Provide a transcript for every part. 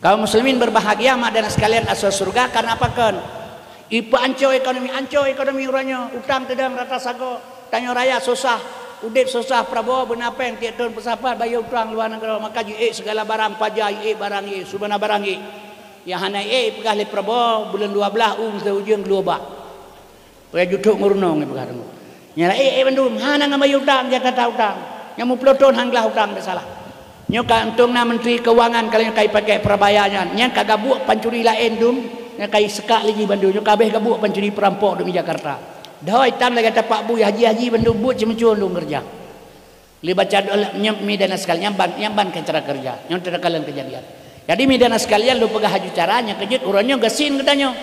Kaum muslimin berbahagia mak dan sekalian asal surga karena apa kan? Ipa ancur ekonomi urangnya, utang tedang rata sago, tanya raya susah, udip susah, Prabowo benapeng tiap tahun pesapar bayar utang luar negara, maka segala barang pajak barang subana barang yang hana pegah le Prabowo bulan 12 seujung global. Pegah jutuk ngurunong pegah dong. Nyala bandum hana ngabayar utang dia kata utang. Yang mu peloton hanglah utang bersalah. Nyo kantung na menteri keuangan kalau kai pakai perbayanya nya kagak buat pancuri lain dum nya kai sekak lagi Bandung nyo kabeh gabuk pancuri perampok dum Jakarta doi tam lagi kata Pak Bu haji bandung buat cemcun dum kerja li baca nya midana sekalian nyamban ke cara kerja nyo terkalen kejadian jadi midana sekalian lu pegah haju caranya kejut urangnya gasin katanya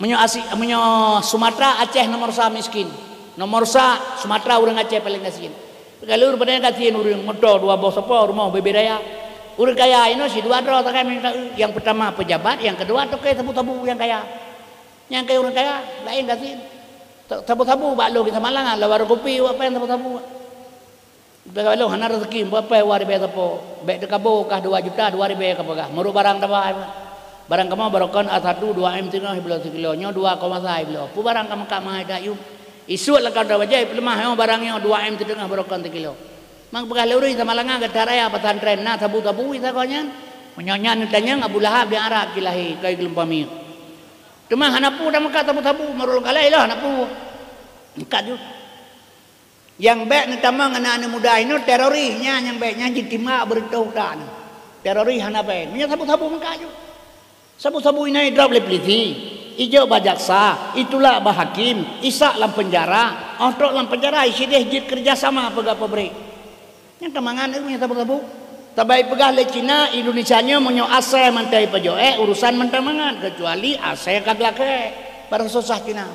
menyo Sumatera Aceh nomor 1 miskin nomor 1 Sumatera urang Aceh paling gasin galur pada katiin urang motor dua bos apa rumah beberaya urang kaya ini si dua dro yang pertama pejabat yang kedua tu kayak tabu-tabu yang kaya urang kaya lain katiin tabu-tabu baklo kita malangan lawar kopi apa yang tabu-tabu baklo hana rezeki apa wari be tapo be dekabo kah 2 juta 2 ribu ka pagah meru barang tawa barang kamu barokon A1 2 M tengah belah kilo nya 2,5 belah pu barang kamu ka mah dayu isu lah kalau dah wajib lemah barangnya 2 M tengah barokon 3 kilo mang pegah luri sama langa gadaraya pesantren na tabu-tabu kita konyan menyanyan tanya Abu Lahab di Arab kilahi kai gelempami cuma hanapu dah maka tabu-tabu marul kalai lah hanapu dekat ju yang baik ni tamang anak-anak muda ini terorisnya yang baiknya jitima beritahu dan teroris hanapen punya tabu-tabu maka ju sabu-sabu ini drop le polisi ijo bajaksa itulah bahakim isak lam penjara otrok lam penjara isi deh jid kerjasama pegah pabrik yang kemangan itu yang tabu-tabu tabai pegah le Cina Indonesia nya monyo ase mantai pajoe urusan mantamangan kecuali ase kaglake para susah Cina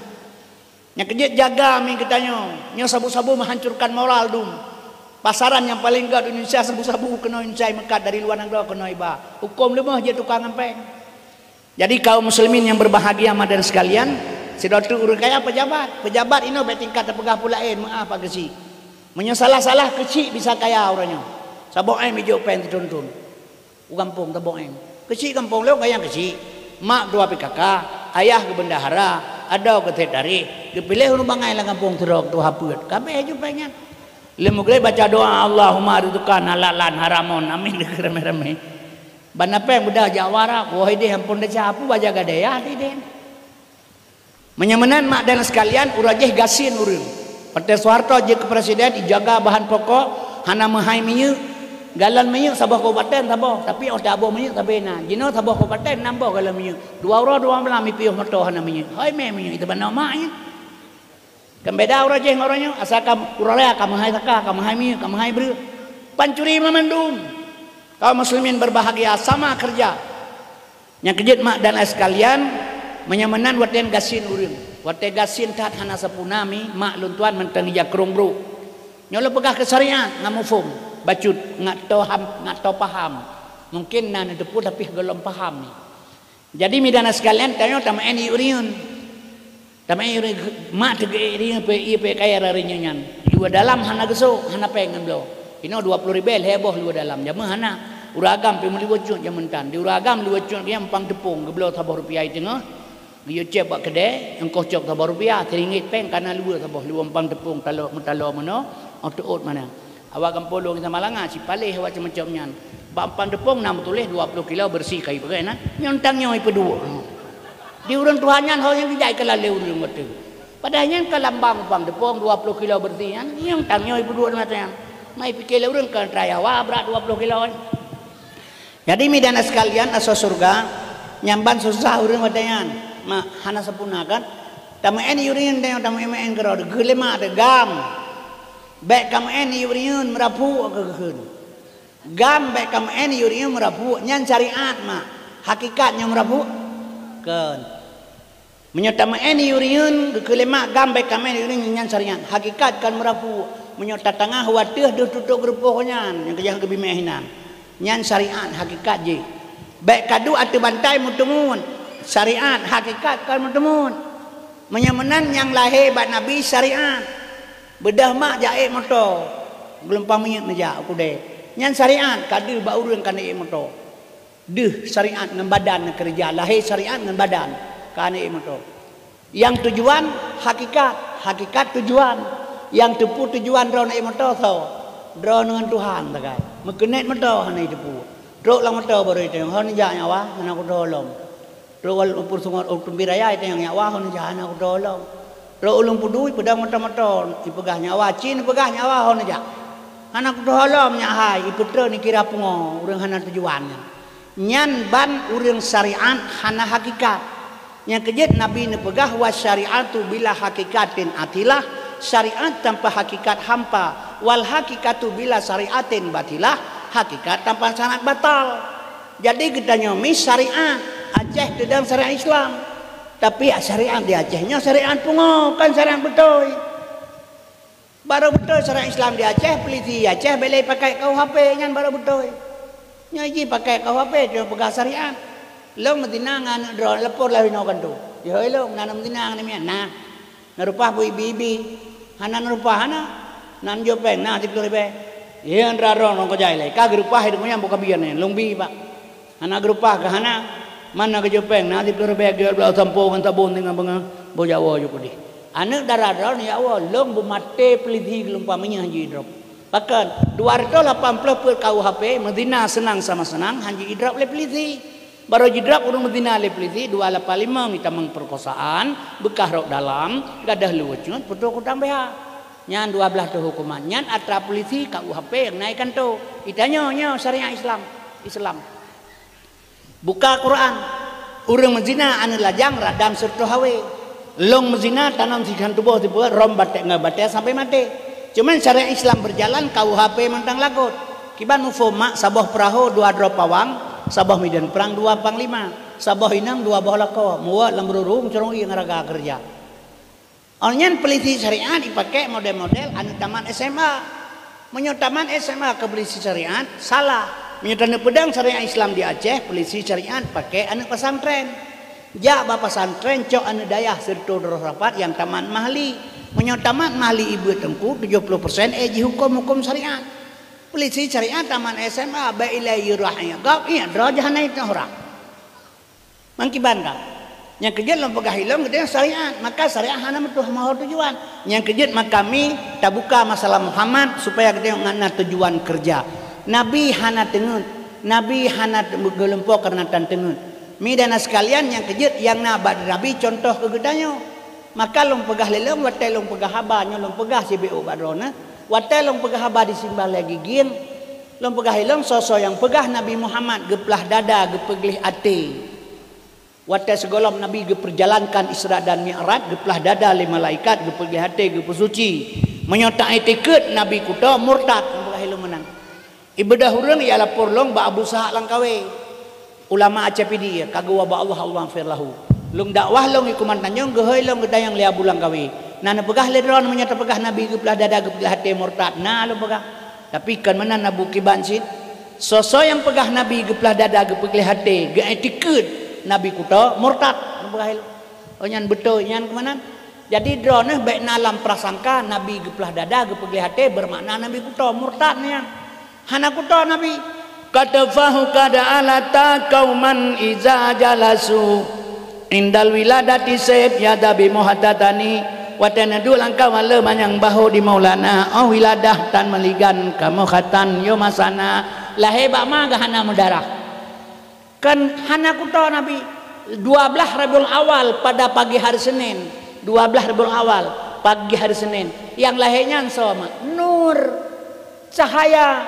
nya kejit jaga mi katanya nya sabu-sabu menghancurkan moral dum pasaran yang paling gak di Indonesia sabu-sabu kena incai mekat dari luar negara kena iba hukum lemah je tukang ngempeng. Jadi kaum muslimin yang berbahagia dan sekalian, sedotu urang kaya pejabat ini betingkat pegah pulain maaf apa gesi. Menyesalah-salah kecil bisa kaya orangnya. Sabok em ijo pen dituntun. Kampung tabok em. Kecil kampung lo kaya kecil. Mak 2 PKK, ayah ke bendahara, ada ke tetari. Dipilih urang bangai lah kampung terok tu hapeut. Kabeh aja pengen. Lemugre baca doa Allahumma rizqan halalan haramun. Amin rame-rame. Banapa yang budak Jawara, wahai dia ampun dah apu baja gadaya dia. Menyamanan mak dan sekalian urajih gasin urang. Partai Soeharto je ke presiden dijaga bahan pokok hana mahai minyak galan minyak sabah kabupaten sabah tapi otak abah minyak tabena jino sabah kabupaten nambah galan minyak 2 euro 2 malam piuh moto hana minyak hai minyak itu benar maknya kan beda urajih orangnya asalkan uralaya kamahai taka kamahai minyak kamahai ber pancuri mamandum. Kaum muslimin berbahagia sama kerja. Yang kejut mak dan sekalian menyamanan waten gasin urang. Wate gasin tat hana sapunami mak luntuan mentang ja krung bro. Nyolo pegah ke syariat ngamufum bacut ngat to paham. Mungkin nan depu tapi gelom paham ni. Jadi midana sekalian tanyo tamaen iuriun. Tamaen iuriun mak tege iriun pe kaya rarinyan. Dua dalam hana geso hana pengen blo. Ino 20 ribel heboh luar dalam jama hana uragam pe muli wujud jamantan di uragam lu wujud dia empang tepung geblo tabah rupiah tengah dia cek bak kedai engkau cok tabah rupiah teringit peng kana luar tabah lu empang tepung kalau mentalo mana otot mana awak kampolong kita malanga si palih awak macam nyan bak empang tepung nam tulis 20 kilo bersih kai pakai na nyontang nyoi pedua di urang tuhannya hal yang dijai kala le urang betul padahnya kalambang empang tepung 20 kilo bersih nyontang nyoi pedua macam mai pikir urang kan raya wa berat 20 kilo. Jadi midana sekalian asa surga nyamban susah urang wadayan. Ma hana sapuna kan. Tamaen yurin teh tamaen kero gelema de gam. Baik kamen yurin merapu keun. Gam baik kamen yurin merapu nyan syariat ma. Hakikatnya merapu keun. Menyatamaen yurin gelema gam baik kamen yurin nyan syariat. Hakikat kan merapu menyota tengah watih dia tutup gerupohnya yang kejang kebimehinan nyan syariat hakikat je baik kadu atu bantai mutemun syariat hakikat kan mutemun menyamanan yang lahir bat nabi syariat bedah mak jaik moto gelempang minyak meja aku deh nyan syariat kadu ba urang kan moto Deh syariat dengan badan kerja, lahir syariat dengan badan. Kan itu. Yang tujuan hakikat tujuan. Yang tepu tujuan drone motor tau. Drone dengan Tuhan takai. Mekenet motor hana tepu. Drone lang motor baru itu. Hana jak nyawa, hana ku tolong. Drone upur sungot raya itu yang nyawa, hana jak hana ku tolong. Drone ulung pudui pedang motor ipegah nyawa, cin pegah nyawa hana jak. Hana ku tolong nyahai, iputra ni kira pungo urang hana tujuannya. Nyan ban urang syariat hana hakikat. Yang kejut Nabi ni pegah wa syariatu bila hakikatin atilah, syariat tanpa hakikat hampa, wal hakikatu bila syariatin batilah, hakikat tanpa syarat batal. Jadi kita nyomi syariat Aceh sedang syariat Islam, tapi syariat di Acehnya syariat pungo, kan syariat betul. Baru betul syariat Islam di Aceh, peliti Aceh boleh pakai KUHP nyan baru betul. Nyaji pakai KUHP dia pegah syariat. Long Medina ngan drone lepor lah hino kan tu. Ya long nanam Medina ni nah. Narupah bu ibi. Hana narupah hana. Nan jopeng nah 10 ribu. Ya andra ron ko jai lai. Ka gerupah hidup moyang buka biar ni. Long bi pak. Hana gerupah ke hana. Mana ke jopeng nah 10 ribu geol belau sampo kan tabun dengan benga bo Jawa jo pudi. Anak darah ron ya Allah long bu mate peliti gelumpamanya haji drop. Bahkan 280 per KUHP Medina senang sama senang haji drop le peliti. Baru jidrak urang Medina le peliti 285 kita mengperkosaan bekah rok dalam gadah luwecun putu ku tambah nyan 12 tu hukuman nyan atra polisi KUHP yang naikkan tu itanya syariat Islam buka Quran urang Medina anu lajang radam serta hawe long Medina tanam sikan tubuh tiba rom batek ngabate sampai mati cuman syariat Islam berjalan KUHP mentang lagut kiban mufoma sabah perahu 2 drop pawang sabah medan perang 2 panglima sabah inang 2 bawah lako muat lembrurung corong yang raga kerja onyan peliti syariat dipakai model-model anu taman SMA menyotaman SMA ke peliti syariat salah menyotana pedang syariat Islam di Aceh peliti syariat pakai anu pesantren ja bapak pesantren cok anu dayah serta rapat yang taman mahli menyotaman mahli ibu tengku 70% eji hukum syariat polisi syariat taman SMA ba ilahi rahnya gap iya derajah naik orang mangkiban ka yang kejut lom pegah hilom gede syariat maka syariat hana metuh mau tujuan yang kejut maka kami tak buka masalah Muhammad supaya gede ngana tujuan kerja nabi hana tengut nabi hana gelempok karena tan tengut mi dana sekalian yang kejut yang nabad nabi contoh kegedanyo maka lom pegah lelong watai lom pegah habanyo lom pegah CBO badrona watai long pegah haba disimbah lagi gin long pegah hilong sosok yang pegah Nabi Muhammad geplah dada gepeglih ate watai segolom Nabi geperjalankan Isra dan Mi'raj geplah dada le malaikat gepeglih ate gepesuci menyotai tiket Nabi kuda murtad long pegah hilong menang ibadah hurang ya lapor long ba Abu Sahak lang kawe ulama Aceh pidi kagwa ba Allah firlahu long dakwah long ikuman tanyong gehoi long gedayang lia bulang kawe nana pegah ledron menyata pegah Nabi geplah dada geplah hati murtad nah lo pegah tapi kan mana nabu kibansit sosok yang pegah Nabi geplah dada geplah hati ge etiket Nabi kuta murtad lo pegah lo oh nyan betul nyan kemana jadi drone baik nalam prasangka Nabi geplah dada geplah hati bermakna Nabi kuta murtad nyan hana kuta Nabi katafahu kada alata kauman iza jalasu indal wiladati sayf yadabi muhadatani watana dul angka wala manyang bahu di Maulana oh wiladah tan meligan kamu khatan yo masana lahe ba ma gahana mudarah kan hana kuta Nabi 12 Rabiul Awal pada pagi hari Senin 12 Rabiul Awal pagi hari Senin yang lahirnya sama nur cahaya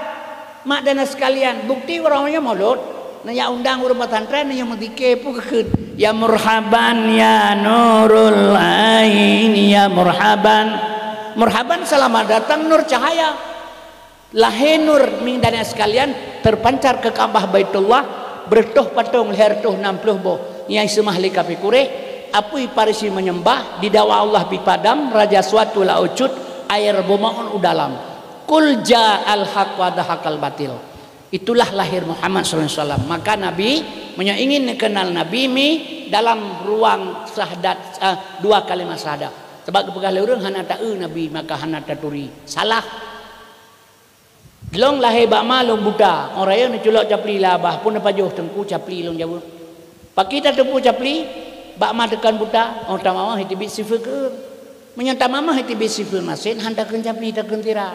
mak dana sekalian bukti orangnya maulud nanya undang urut pesantren yang medike pu kekeun ya murhaban ya nurul ain ya murhaban selamat datang nur cahaya lahir nur ming dana sekalian terpancar ke Ka'bah Baitullah bertuh patung leher tuh 60 boh yang semah likapi kureh apui parisi menyembah di dawa Allah pipadam raja suatu la ucut air bumaun udalam kul ja'al haq wa dahaqal batil. Itulah lahir Muhammad SAW. Maka Nabi ingin kenal Nabi mi dalam ruang syahadat 2 kalimat syahadat. Sebab kepegah lurung hana ta'u Nabi maka hana taturi. Salah. Gelong lahir bakma long buta. Orang raya ni culak capli labah pun apa jauh tengku capli long jauh. Pak kita tempu capli bakma tekan buta. Orang tamama hiti bit sifir ke. Menyata mama hiti bit sifir masin handakan capli tekan tira.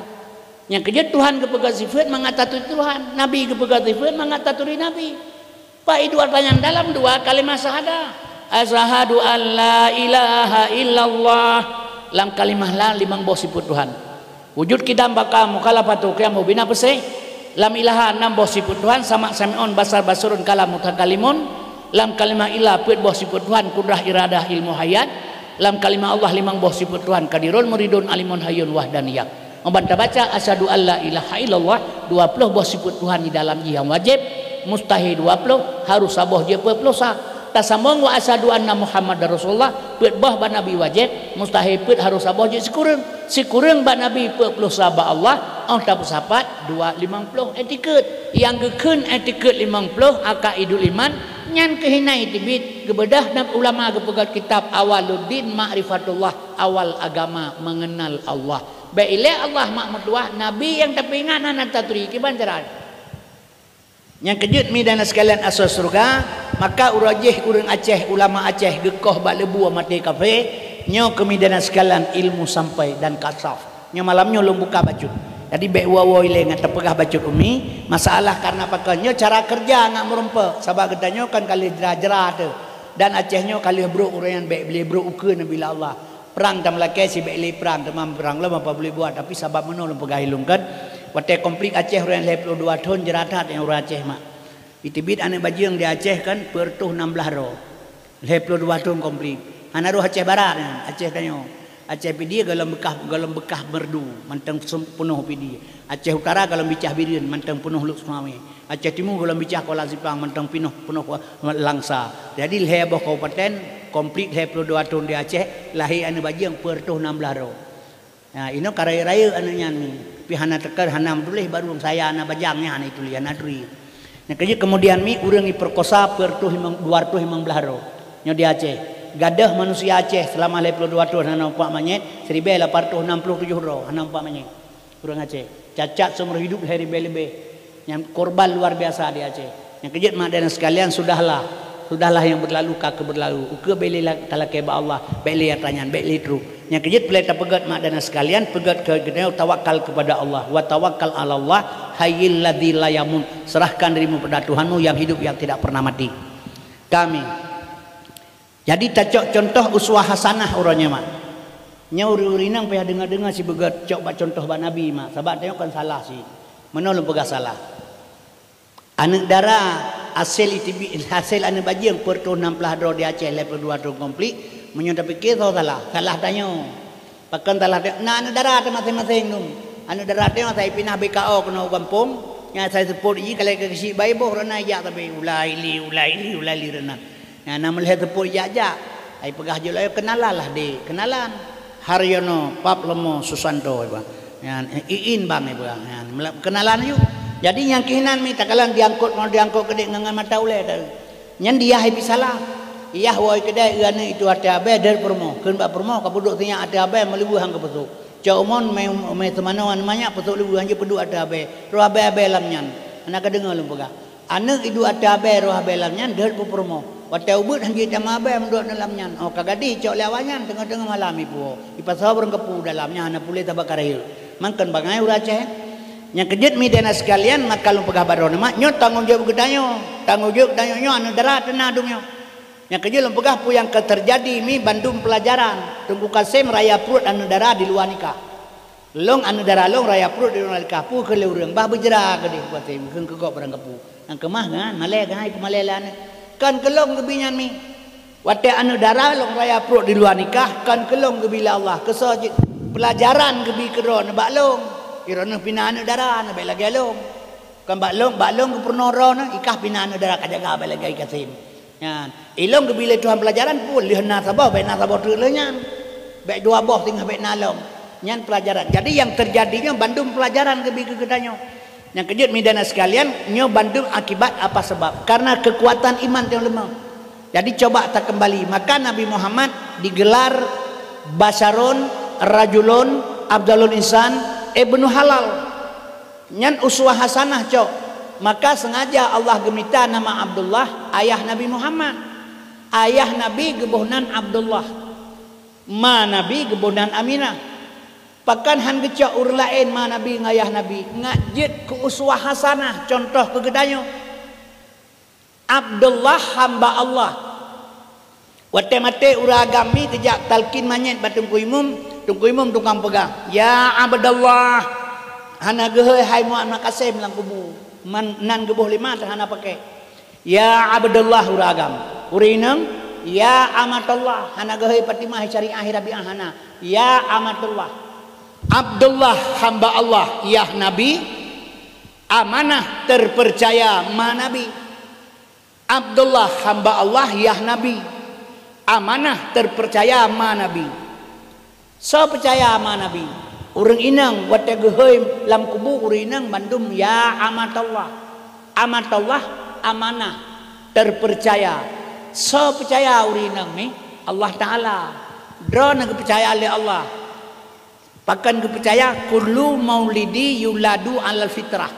Yang kerja Tuhan kepegat sifat mengatasi Tuhan. Nabi kepegat sifat mengatasi Nabi. Pak itu artinya dalam dua kalimat syahadah. Asyhadu an la ilaha illallah. Dalam kalimah la limang bos sifat Tuhan. Wujud kita bakal mukhalafatu qiyamu bina pesih. Lam ilaha enam bos sifat Tuhan sama sami'un basar basurun kalam mutakalimun. Lam kalimah ilah put bos sifat Tuhan kudrah iradah ilmu hayat. Lam kalimah Allah limang bos sifat Tuhan kadirun muridun alimun hayyun wahdaniyah. Membantah baca asyhadu alla ilaha illallah 20 bos sifat Tuhan di dalam yang wajib, mustahil 20 harus saboh je 20 sah. Tak sambung wa asyhadu anna Muhammadar Rasulullah put bah ba nabi wajib, mustahil put harus saboh je sekurang ba nabi 40 sahabat Allah, tak bersahabat 250 etiket. Yang gekun etiket 50 akaidul iman nyan kehinai tibit kebedah dan ulama kepegat kitab Awaluddin Ma'rifatullah, awal agama mengenal Allah. Baiklah Allah makmudullah Nabi yang tapi ingat anak taturi kiban cerai. Yang kejut mi dan sekalian asal surga, maka urajih urang Aceh ulama Aceh gekoh bak lebu mati kafe nyo kemi dan sekalian ilmu sampai dan kasaf. Nyo malamnya ulun buka baju. Jadi baik wawo ile ngat terpegah baju umi masalah karena pakannya cara kerja ngak merempe sabab gedanyo kan kali jera-jera tu. Dan Acehnya kali bro urang baik beli bro ukeun bila Allah. Perang tam laki si baik perang temam perang lah apa boleh buat tapi sabab menolong pegah hilungkan watai konflik Aceh orang 22 tahun jeratat yang orang Aceh mak itibit anak baju yang di Aceh kan pertuh 16 ro 22 tahun konflik anak roh Aceh Barat Aceh tanyo Aceh pidi galam bekah merdu mantang penuh pidi Aceh Utara galam bicah birin mantang penuh luk suami Aceh Timur galam bicah kola sipang mantang penuh langsa jadi leheboh kabupaten komplit 22 tahun di Aceh lahir anak baju yang pertuh 16 ro. Nah, ini karaya-raya anaknya ni. Pi hana tekar hana tulih baru saya anak bajangnya hana itu lian adri. Nah, kemudian mi urang diperkosa pertuh 215 ro. Nyo di Aceh. Gadah manusia Aceh selama 22 tahun hana empat manyet 1867 ro hana empat manyet. Urang Aceh. Cacat seumur hidup hari lebih. Yang korban luar biasa di Aceh. Yang kejut mak dan sekalian sudahlah yang berlalu kakek berlalu uke beli talake ba Allah beli tanyan beli tru yang kejut pelita pegat mak dan sekalian pegat ke gedenya tawakal kepada Allah wa tawakkal ala Allah hayyil ladzi la yamun serahkan dirimu pada Tuhanmu yang hidup yang tidak pernah mati kami jadi tacok contoh uswah hasanah orangnya mak nyauri-urinang payah dengar-dengar si begat cok contoh ba nabi mak sebab tengok kan salah sih menolong pegah salah anak darah hasil anak baju yang pertu 60 dolar di Aceh 22 tahun komplit menyudah fikir salah tanya pakan salah nah anak darah masing-masing num anak darah tengok saya pindah BKO kena kampung yang saya sebut ini kalau ke si bayi boh rena ya tapi ulaili rena yang nama lihat sebut ya saya pegah je lah kenalan Haryono Pap Lemo Susanto yang iin bang kenalan yuk. Jadi yang kihinan mi takalan diangkut kedek ngangan mata uleh dah. Nyan dia habi salah. Iyah woi kedai iana itu ada abe dari permo. Keun ba permo ka buduk tinya ada abe melibu hang ke petuk. Caumon me temanoan banyak petuk libu hang je pedu ada abe. Roh abe lam nyan. Anak kadengar lu pegah. Anak itu ada abe roh abe lam nyan der pu permo. Watai ubut hang je tama abe menduk dalam nyan. Oh kagadi cok lewanyan tengah-tengah malam ibu. Ipasau berang kepu dalamnya anak pulih tabak karahil. Mangkan bangai ura Aceh. Yang kejut mi dana sekalian maka lu pegah baron mak nyo tanggung jawab gedanyo nyo anu darat tenadungnya yang kejut lu pegah pu yang terjadi mi Bandung pelajaran tunggu kasem raya perut anu darat di luar nikah long anu darat long raya perut di luar nikah pu ke leurang bah berjera gede buat tem keun kegok barang kepu yang kemah kan malai kan kemalelan kan kelong kebinyan mi wate anu darat long raya perut di luar nikah kan kelong kebila Allah kesah pelajaran kebi kedon baklong kirana pinaan darah na bela galong kan baklong ke pernoro na ikah pinaan darah kajaga bela gai kasim yan ilong ke bila Tuhan pelajaran pun lihna sabah baik na sabah tu lenyan baik dua boh tinggal baik nalong nyan pelajaran jadi yang terjadinya Bandung pelajaran ke kedanyo yang kejut midana sekalian nyo Bandung akibat apa sebab karena kekuatan iman yang lemah jadi coba tak kembali maka Nabi Muhammad digelar Basarun Rajulun Abdalul Insan Ibnu Halal Nyan uswah hasanah cok. Maka sengaja Allah gemita nama Abdullah ayah Nabi Muhammad. Ayah Nabi gebuhnan Abdullah. Ma Nabi gebuhnan Aminah. Pakan han gecak ur lain ma Nabi ngayah Nabi. Ngajit ke uswah hasanah contoh kegedanyo. Abdullah hamba Allah. Wate mate uragami kejak talkin manyet batung kuimum tukang pegang. Ya Abdullah. Hana gehe hai Muhammad kasih melang kubu. Nan gebuh lima terhana pakai. Ya Abdullah uragam. Urineng ya amatullah. Hana gehe patimah syariah rabi'ah hana. Ya amatullah. Abdullah hamba Allah ya Nabi. Amanah terpercaya ma Nabi. Abdullah hamba Allah ya Nabi. Amanah terpercaya ma Nabi. So percaya ma Nabi. Urang inang wate geheum lam kubu urang inang bandum ya amatullah. Amatullah amanah terpercaya. So percaya urang inang ni Allah Taala. Drone percaya oleh Allah. Pakan kepercaya kullu maulidi yuladu alal fitrah.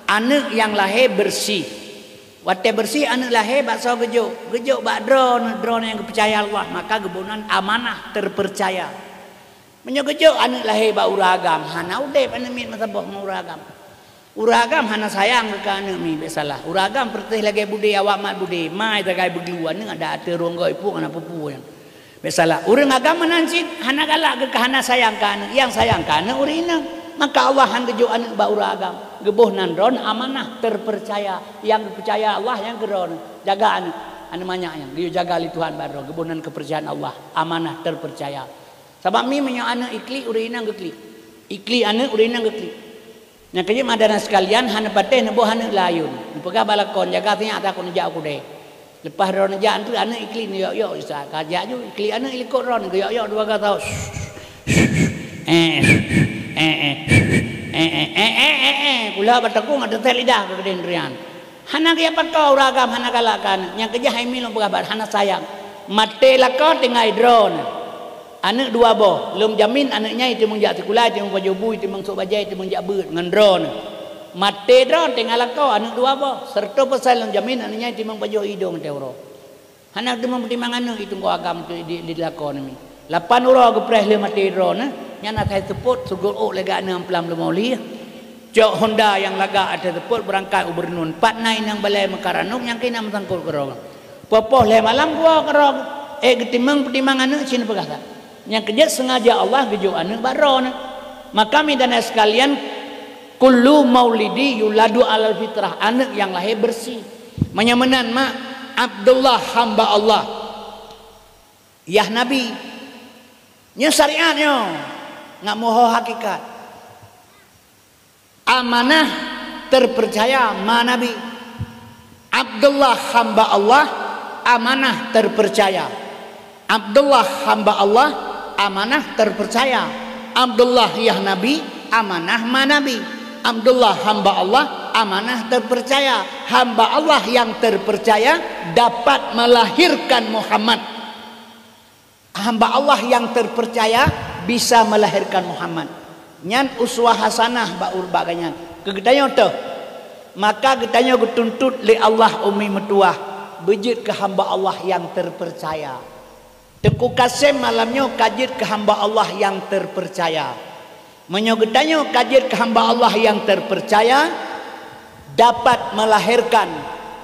Anak yang lahir bersih. Wate bersih anak lahir bakso gejuk. Gejuk bak drone yang kepercaya Allah. Maka gebunan amanah terpercaya. Menyogejuk anak lahir bak uragam. Hana udep anak mit masabah uragam. Uragam hana sayang ke anak mi biasalah. Uragam pertih lagi budi awak mat budi. Mai tagai begluan ni ada ate rongga ipu kana pupu yang. Biasalah urang agama nansit hana galak ke hana sayang ke anak. Yang sayang ke anak urina. Maka Allah han gejuk anak bak uragam. Gebuh nandron amanah terpercaya. Yang percaya Allah yang geron jaga anak banyak yang dia jaga li Tuhan baru gebunan kepercayaan Allah amanah terpercaya. Sebab mi menyo anak ikli urina gekli. Ikli anak urina gekli. Nya kaya madana sekalian hana pateh nebo hana layun. Pegah balakon jaga tanya tak kon jak aku deh. Lepas ron jak tu anak ikli ni yo ustaz kajak ju ikli anak ikut ron yo dua kata. Kula batakung ada tel lidah ke kedendrian. Hana kaya pakau ragam hana kalakan. Yang kerja hai milong pegabar hana sayang. Mate lakau tinggal drone. Anak dua boh, belum jamin anaknya itu mengjak sekolah, itu mengajubu, itu mengsuk bajai, itu mengjak beut dengan drone. Mate drone tinggal lakau anak dua boh. Serta pasal belum jamin anaknya itu mengbaju hidung teuro. Hana itu mempertimbang anak itu kau agam itu di lakon ni. 8 orang gepreh le mate drone. Nyana saya teput sugul lega 6 pelam lemoli. Jok Honda yang laga ada teput berangkat ubernun. 4 naik yang balai mekaranuk yang kena mentangkul kerong. Popoh le malam gua kerong. Getimang pertimbangan anak sini pegah tak. Yang kerja sengaja Allah gejuk anak baron. Maka kami dan sekalian kullu maulidi yuladu alal fitrah. Anak yang lahir bersih. Menyamanan mak Abdullah hamba Allah. Ya Nabi. Nya syariatnya. Nggak moho hakikat. Amanah terpercaya ma Nabi. Abdullah hamba Allah amanah terpercaya. Abdullah hamba Allah amanah terpercaya. Abdullah ya Nabi amanah ma Nabi. Abdullah hamba Allah amanah terpercaya. Hamba Allah yang terpercaya dapat melahirkan Muhammad. Hamba Allah yang terpercaya bisa melahirkan Muhammad. Nyan uswah hasanah baur baganyan. Kegedanyo teh. Maka gedanyo getuntut li Allah umi metuah. Bejit ke hamba Allah yang terpercaya. Teku kasem malamnya kajit ke hamba Allah yang terpercaya. Menyogedanyo kajit ke hamba Allah yang terpercaya dapat melahirkan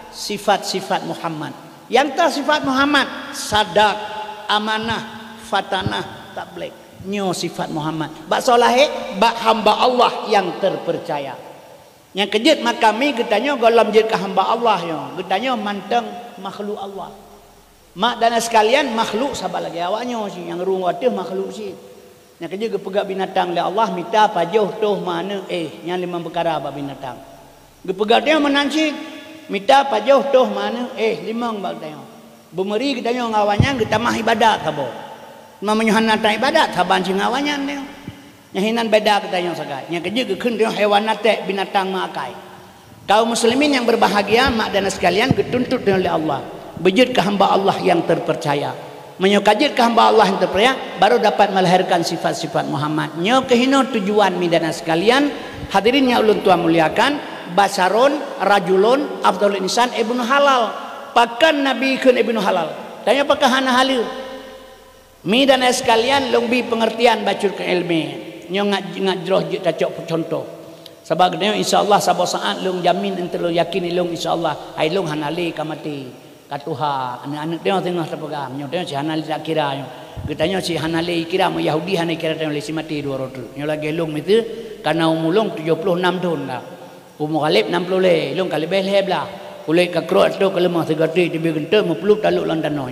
sifat-sifat Muhammad. Yang tak sifat Muhammad sadak, amanah, fatanah, tabligh. Nyo sifat Muhammad. Bak solahik, bak hamba Allah yang terpercaya. Yang kejut maka kami getanya golam jid ke hamba Allah yo. Getanya manteng makhluk Allah. Mak dan sekalian makhluk sabar lagi awaknya si yang rung watih makhluk si. Yang kejut ke pegak binatang le Allah minta pajuh tuh mana yang 5 perkara bab binatang. Ge pegat dia menansi minta pajuh tuh mana 5 bab dia. Bemeri getanya ngawanya getamah ibadat sabo. Mamanya hana ta ibadat saban sing ngawanya dia. Nyahinan beda katanya sagai. Yang kerja keun dia hewan nate binatang makai. Kaum muslimin yang berbahagia mak dan sekalian dituntut oleh Allah. Bejut ke hamba Allah yang terpercaya. menyokajit ke hamba Allah yang terpercaya baru dapat melahirkan sifat-sifat Muhammad. Nyo kehino tujuan midana sekalian hadirin yang ulun tuan muliakan basarun rajulun afdalul insan ibnu halal pakan nabi kun ibnu halal tanya apakah hana halil midana sekalian lebih pengertian bacur ke ilmu nyo ngajroh cacok contoh sebab nyo insyaallah sabo saat lung jamin entelo yakin lung insyaallah ai lung hanali kamati katuha anak-anak dia tengah terpegang nyo dia si hanali tak kira nyo katanya si hanali kira mo Yahudi hanali kira tengah lesi mati dua rotu nyo lagi lung itu karena umulung 76 tahun dah umur kalib 60 le lung kalib leh belah kulit kakrot tu kalau mah segati dia gentar mepeluk taluk lan danau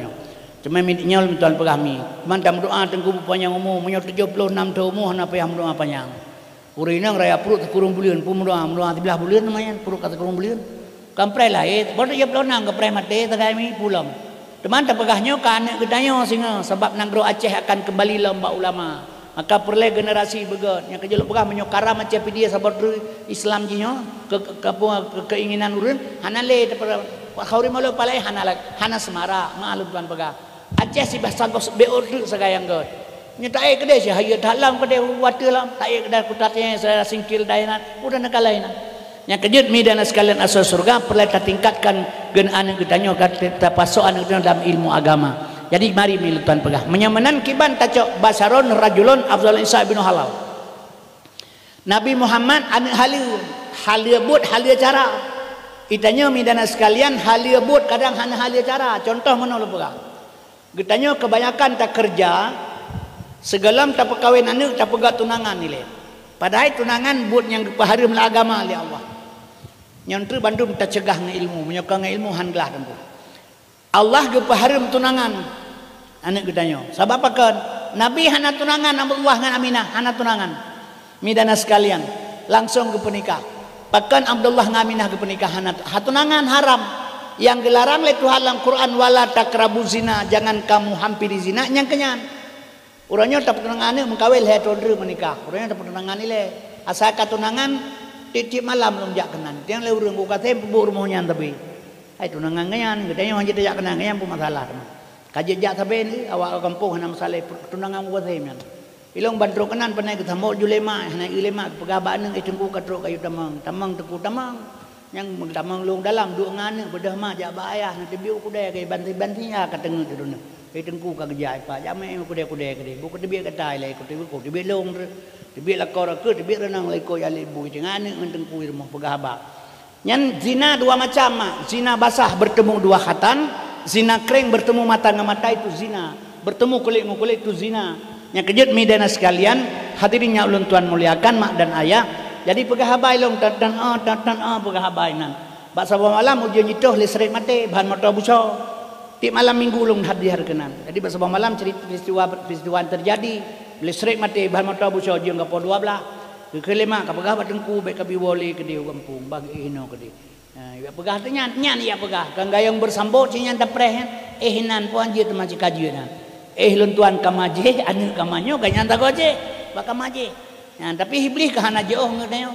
cuma minitnya tuan pegami mantam doa tengku panjang umur menyo 76 tahun umur hana payah doa panjang urinang raya perut kurung bulian pumdoa sebelah bulian namanya perut kata kurung bulian kamprai lah bodoh ya pelonang kamprai mati tagai mi pulang teman terpegahnya kan anak gedanya singa sebab nanggro Aceh akan kembali lomba ulama maka perle generasi begot yang kejeluk pegah menyokara macam dia sabar Islam jinyo keinginan urun hanale khauri malu palai hana semara maalum tuan pegah Aceh si bahasa gos beordu sagayang god nyetai kedai si hayu dalam kedai watelam tai kedai kutatnya saya singkil dainan udah nekalainan yang kejut midana sekalian asal surga perlu kita tingkatkan genaan gedanya kita pasokan dalam ilmu agama. Jadi mari milu tuan pegah menyamanan kiban tacok basarun rajulun afdal insa bin halal Nabi Muhammad anu halia but halia cara itanya midana sekalian halia but kadang hana halia cara contoh mana lu pegah getanya kebanyakan tak kerja segalam tak perkawin anak tak pegat tunangan nilai padahal tunangan but yang harum agama oleh Allah nyantru bandung tak cegah nge ilmu menyokong nge ilmu handlah tempuh Allah gepaharum tunangan anak gedanya sebab apa kan Nabi hana tunangan Abdullah dengan Aminah hana tunangan midana sekalian langsung ke penikah bahkan Abdullah dengan Aminah ke penikah hana tunangan haram yang dilarang oleh Tuhan dalam Quran wala takrabu zina jangan kamu hampiri zina yang kenyan urangnya tak tunangan ni mengkawil he tondru menikah urangnya tak tunangan ni le asal katunangan titip malam belum jak kenan tiang le urang ku kate pebur rumahnya tapi ai tunangan ngayan gedanya hanya tak kenang ngayan pun masalah teman kaji jak saben ni awak kampung hana masalah tunangan ku kate men ilong bandro kenan panai ke tambok julema hana ilema pegabaan nang itengku katrok kayu tamang teku tamang yang tamang long dalam duk ngane bedah mah jak bayah nanti biu kudai ke banti-banti ya kateng tu dun itengku ka gejai pa jame kudai ke bu kudai katai lai kudai long tibi lakor ke tibi renang lai ko yali bu ngane ngentengku rumah pegabak nyan zina dua macam zina basah bertemu dua khatan zina kering bertemu mata dengan mata itu zina bertemu kulit dengan kulit itu zina yang kejut midana sekalian hadirinnya ulun tuan muliakan mak dan ayah jadi pegahabai long dan pegahabai nan bak sabah malam ujian nyitoh listrik mati bahan motor buso ti malam minggu long hadir kenan jadi bak sabah malam cerita peristiwa terjadi listrik mati bahan motor buso ujian ke 12 kelima kapegah batengku baik kabi woli ke dia kampung bagi hino ke dia ya pegah tu nyan ya pegah kan gayung bersambut sinyan dapreh hinan puan je teman cikajian luntuan kamaje anu kamanyo ganyan tak goje baka maje tapi iblis kahana jauh ngadayo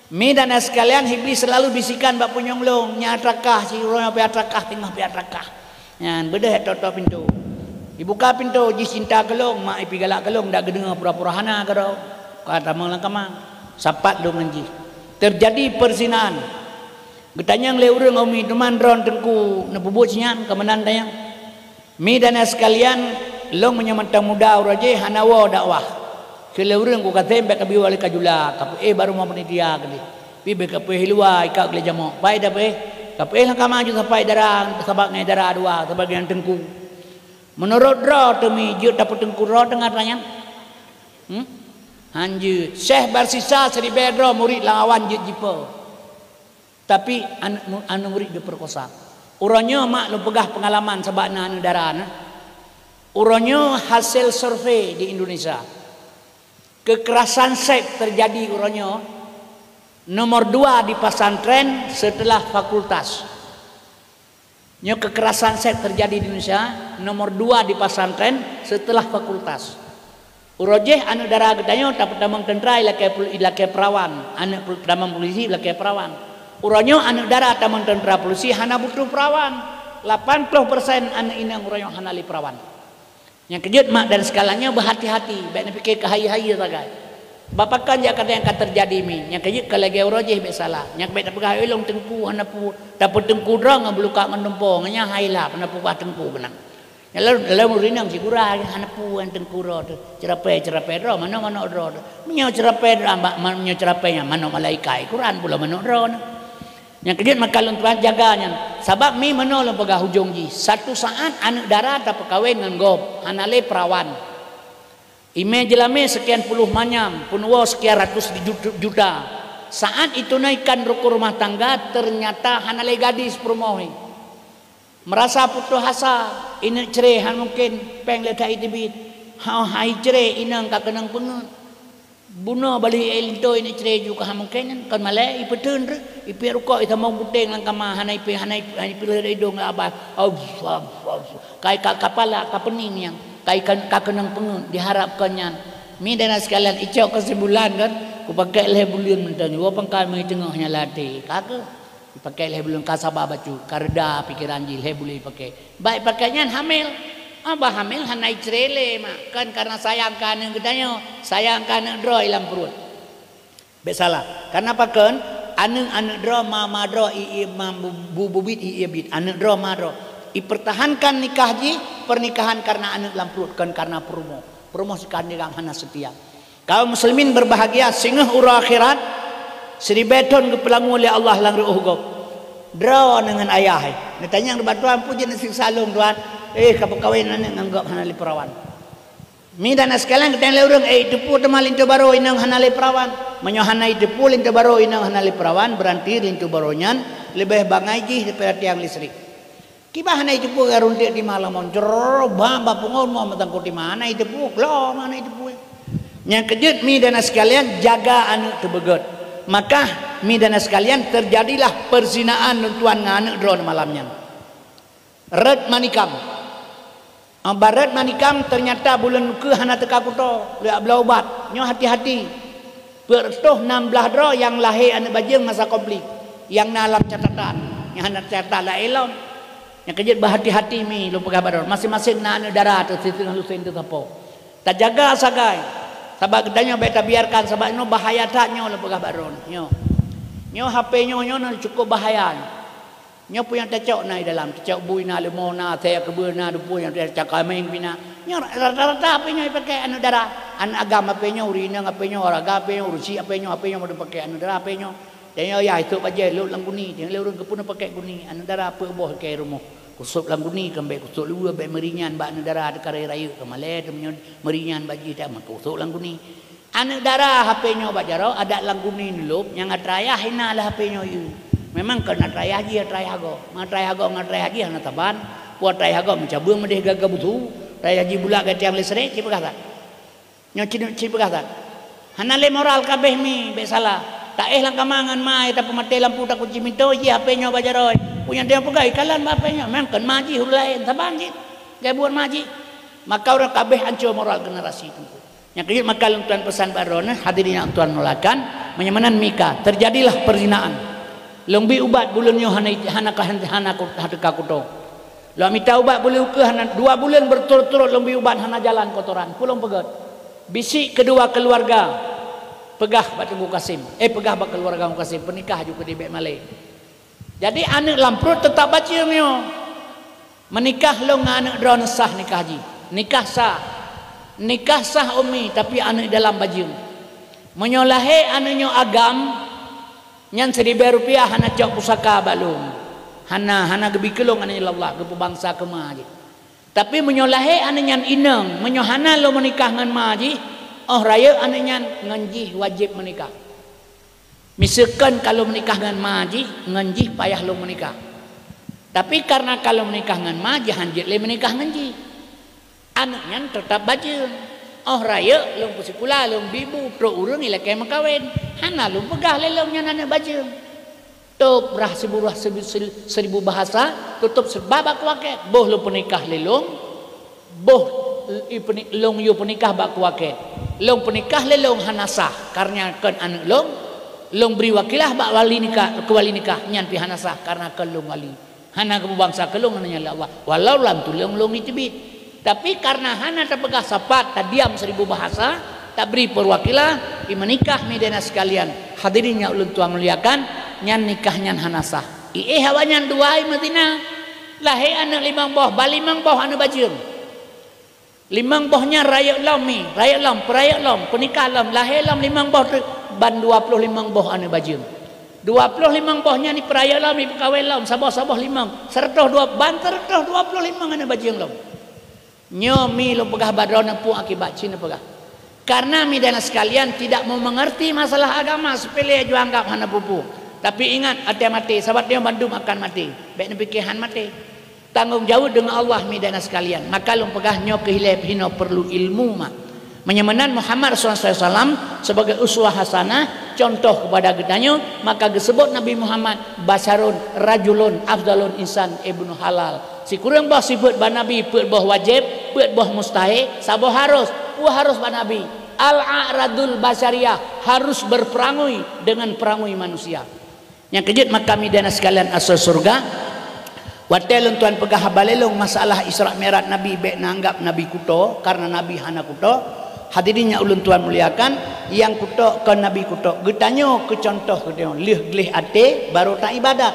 midana sekalian iblis selalu bisikan bak punyonglong nya atrakah si rono pe atrakah tengah pe atrakah nyan bedah toto pintu dibuka pintu ji cinta kelong mak ipi galak kelong dak gedenga pura-pura hana karo kata melangkama sapat do menji terjadi perzinaan getanyang le urang umi teman ron tengku nebubut sinyan kemenan tayang midana sekalian long menyamantang muda uraje hanawa dakwah kele urang ku katem bek kabi wali kajula kape baru mau penitia kali pi bek kape hilwa ika kele jamo pai dape kape lang kama ju sampai darang sabak ngai dara dua sebagian tengku menurut ro temi je dapat tengku ro tengah tanyang Anjir, Syekh Barsisa Seri Bedro murid lawan je jipa. Tapi anu murid diperkosa. Urangnya mak lu pegah pengalaman sebab anu darah. Urangnya hasil survei di Indonesia. Kekerasan seks terjadi urangnya nomor 2 di pesantren setelah fakultas. Nya kekerasan seks terjadi di Indonesia nomor 2 di pesantren setelah fakultas. Urojeh anu darah gedanyo dapat damang tentara ilake perawan, anu damang polisi ilake perawan. Uronyo anu darah damang tentara polisi hana butuh perawan. 80% anu inang uronyo hana li perawan. Yang kejut mak dan sekalanya berhati-hati. Baik nak fikir ke hai-hai sagai. Bapakan dia kata yang akan terjadi mi. Yang kejut kalau lagi rojih baik salah. Yang baik tak pegang elong tengku hanapu. Tapi tengku drang beluka menempong. Nya hailah hanapu bah tengku benang. Lalu rinang si kurang hanapu yang tengku ro tu. Cerapai ro mana ro. Menyo cerapai ambak menyo cerapainya mana malaikat. Quran pula mana ro. Yang kejut maka tuan jaganya. Sebab mi mana lo pegah hujung ji. Satu saat anak darah tak perkahwin dengan gob. Hanale perawan. Ime jelame sekian puluh manyam. Punwa sekian ratus juta. Saat itu naikkan rukun rumah tangga. Ternyata hanale gadis perumahi. Merasa putus asa. Ini cerehan mungkin. Peng letak itibit. Hai cerai inang kakenang pengen. Bunuh balik elito ini cerai juga mungkin kan malai ipetun ipi rukok itu mau gudeng lang kama hanai pilih hidung abah kai kapala kapening yang kai kakenang pengun diharapkannya mi dan sekalian icok kesimpulan kan ku pakai leh bulian mentanya wa pangkal mai tengahnya latih kagak dipakai leh bulian kasaba bacu karda pikiran ji leh boleh pakai baik pakainya hamil. Abah hamil hanai cerele mak kan karena sayang kaneng gedanya sayang kaneng dro ilam perut. Besalah. Karena apa kan anek dro mama dro bubit bit anek dro ma dro. Dipertahankan nikah ji pernikahan karena anak ilam perut kan karena perumo sekan dengan hana setia. Kaum muslimin berbahagia singah ura akhirat seribeton kepelangu oleh Allah lang ruh dro dengan ayah. Ditanya yang batuan puji nasi salung tuan. Kapag kawin na nanggap hanali perawan. Mi dan sekalian kita leurang depu temal lintu baro inang hanali perawan. Menyo hanai depu lintu baro inang hanali perawan berarti lintu baronyan lebih bangai ji daripada tiang listrik. Kiba hanai depu garuntik di malam monjor bamba pungon mau matangko di mana depu lo mana depu. Yang kejut mi dan sekalian jaga anak tebegot. Maka mi dan sekalian terjadilah perzinaan tuan nganak drone malamnya. Red manikam. Barat manikam ternyata bulan ke hana teka kuto lihat belau obat nyo hati-hati bertuh 16 dro yang lahir anak bajing masa komplit yang dalam catatan yang hana catatan lah elom yang kejut berhati-hati mi lu pegah baron masing-masing na anak darah tu setengah lusin tu tapo tak jaga sagai sebab gedanya beta biarkan sebab no bahaya tak nyo lu pegah baron nyo HP nyo cukup bahaya. Nyo punya tecok na dalam tecok bui na lemo na saya kebun na dupu yang tecok kameng pina nyo rata-rata apa nyo pakai anu darah anak agama apa nyo urina apa nyo olahraga apa nyo urusi apa nyo mau pakai anu darah apa nyo dan nyo ya itu baje lu lang guni yang leurun kepun pakai guni anu darah apa boh ke rumah kusuk lang guni kembe kusuk lu be meringan ba anu darah dekare rayu kemale nyo meringan baji dak kusuk lang guni anu darah HP nyo bajaro ada lang guni lup yang atraya hina lah HP nyo yu. Memang kena trayah ji trayah go. Trayah ji hana taban. Puat trayah go mencabung medeh gaga butu. Trayah ji bulak ke tiang listrik ci pegah tak. Nyo ci pegah tak. Hana le moral kabeh mi be salah. Tak lang kamangan mai tapi mate lampu tak kunci minto ji HP nyo bajaroy. Punya dia pegai kalan HP nyo. Memang kan maji hulain taban ji. Gabuan maji. Maka orang kabeh hancur moral generasi itu. Yang kedua maka tuan pesan baron hadirin yang tuan nolakan menyamanan mika terjadilah perzinaan. Lombi ubat bulannya hana kakuto. Lo minta ubat boleh ke hana 2 bulan berturut-turut lombi ubat hana jalan kotoran. Pulang pegat. Bisik kedua keluarga. Pegah bat Tengku Kasim. Pegah bat keluarga Tengku Kasim. Pernikah juga di Bek Malay. Jadi anak lamprut tetap baca mio. Menikah lo anak drone sah nikah haji. Nikah sah. Nikah sah umi tapi anak dalam baju. Menyolahe anaknya agam. Yang Rp1,000 hana cok pusaka balung. Hana gebi kelong ananya Allah ke bangsa ke maji. Tapi menyolahe ananya inang, menyohana lo menikah ngan maji. Oh raya ananya nganji wajib menikah. Misalkan kalau menikah ngan maji, nganji payah lo menikah. Tapi karena kalau menikah ngan maji hanjit le menikah nganji. Anaknya tetap baju. Oh raya long pusikula long bibu pro urang ila kay makawin hana long pegah lelong nya anak baju top rah seribu bahasa tutup sebab waket boh lo penikah lelong boh long yo penikah bak waket long penikah lelong hana sah karena kan anak long beri wakilah bak wali nikah ke wali nikah nyan pi hana sah karena kan long wali hana ke bangsa kelong nanya Allah walau lam tu long itibit Tapi karena hana terpegah sapat, tak diam 1000 bahasa, tak beri perwakilan, menikah medena sekalian. Hadirinnya ulun tuan muliakan, nyan nikah nyan hana sah. Hawanyan dua Madinah. Lahir anak 5 boh, bali 5 boh anak bajum. 5 bohnya raya lam mi, raya lam, peraya lam, penikah lam, lahir lam 5 boh ban 25 boh anak bajum. 25 bohnya ni peraya lam, ni kawin lam, sabah-sabah 5, sertoh 2 ban sertoh 25 anak bajum lam. Nyomi lo pegah badrona pun akibat Cina pegah. Karena midana sekalian tidak mau mengerti masalah agama, sepele juang anggap hana pupu. Tapi ingat hati mati, sahabat dia bandung akan mati. Baik nabi kehan mati. Tanggung jawab dengan Allah midana sekalian. Maka lo pegah nyo kehilap hino perlu ilmu mak. Menyamanan Muhammad SAW sebagai uswah hasanah, contoh kepada gedanyo, maka disebut Nabi Muhammad basarun rajulun afdalun insan ibnu halal. Si kurang bah sifat ba Nabi, put bah wajib, put bah mustahil, sabo harus, harus ba Nabi. Al-a'radul basyariyah, harus berperangui dengan perangui manusia. Yang kejut maka midana sekalian asal surga. Watel tuan pegah balelong masalah Isra Mi'raj Nabi baik nanggap Nabi kuto karena Nabi hana kuto. Hadirinnya ulun tuan muliakan, yang kuto ke Nabi kuto getanyo ke contoh getanyo lih ate baru tak ibadat.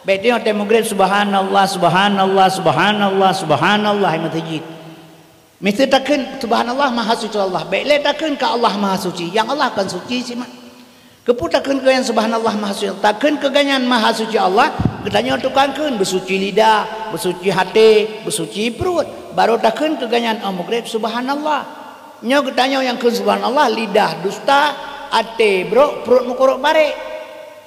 Baik dia temograd subhanallah subhanallah subhanallah subhanallah masjid. Mesti takkan subhanallah maha suci Allah. Baik le takkan ke Allah maha suci. Yang Allah akan suci sih mak. Keputakan ke yang subhanallah maha suci. Takkan ke ganyan maha suci Allah. Getanyo tukangkan bersuci lidah, bersuci hati, bersuci perut. Baru takkan ke ganyan omograd subhanallah. Nyo getanyo yang ke subhanallah lidah dusta, hati bro, perut mukorok bare.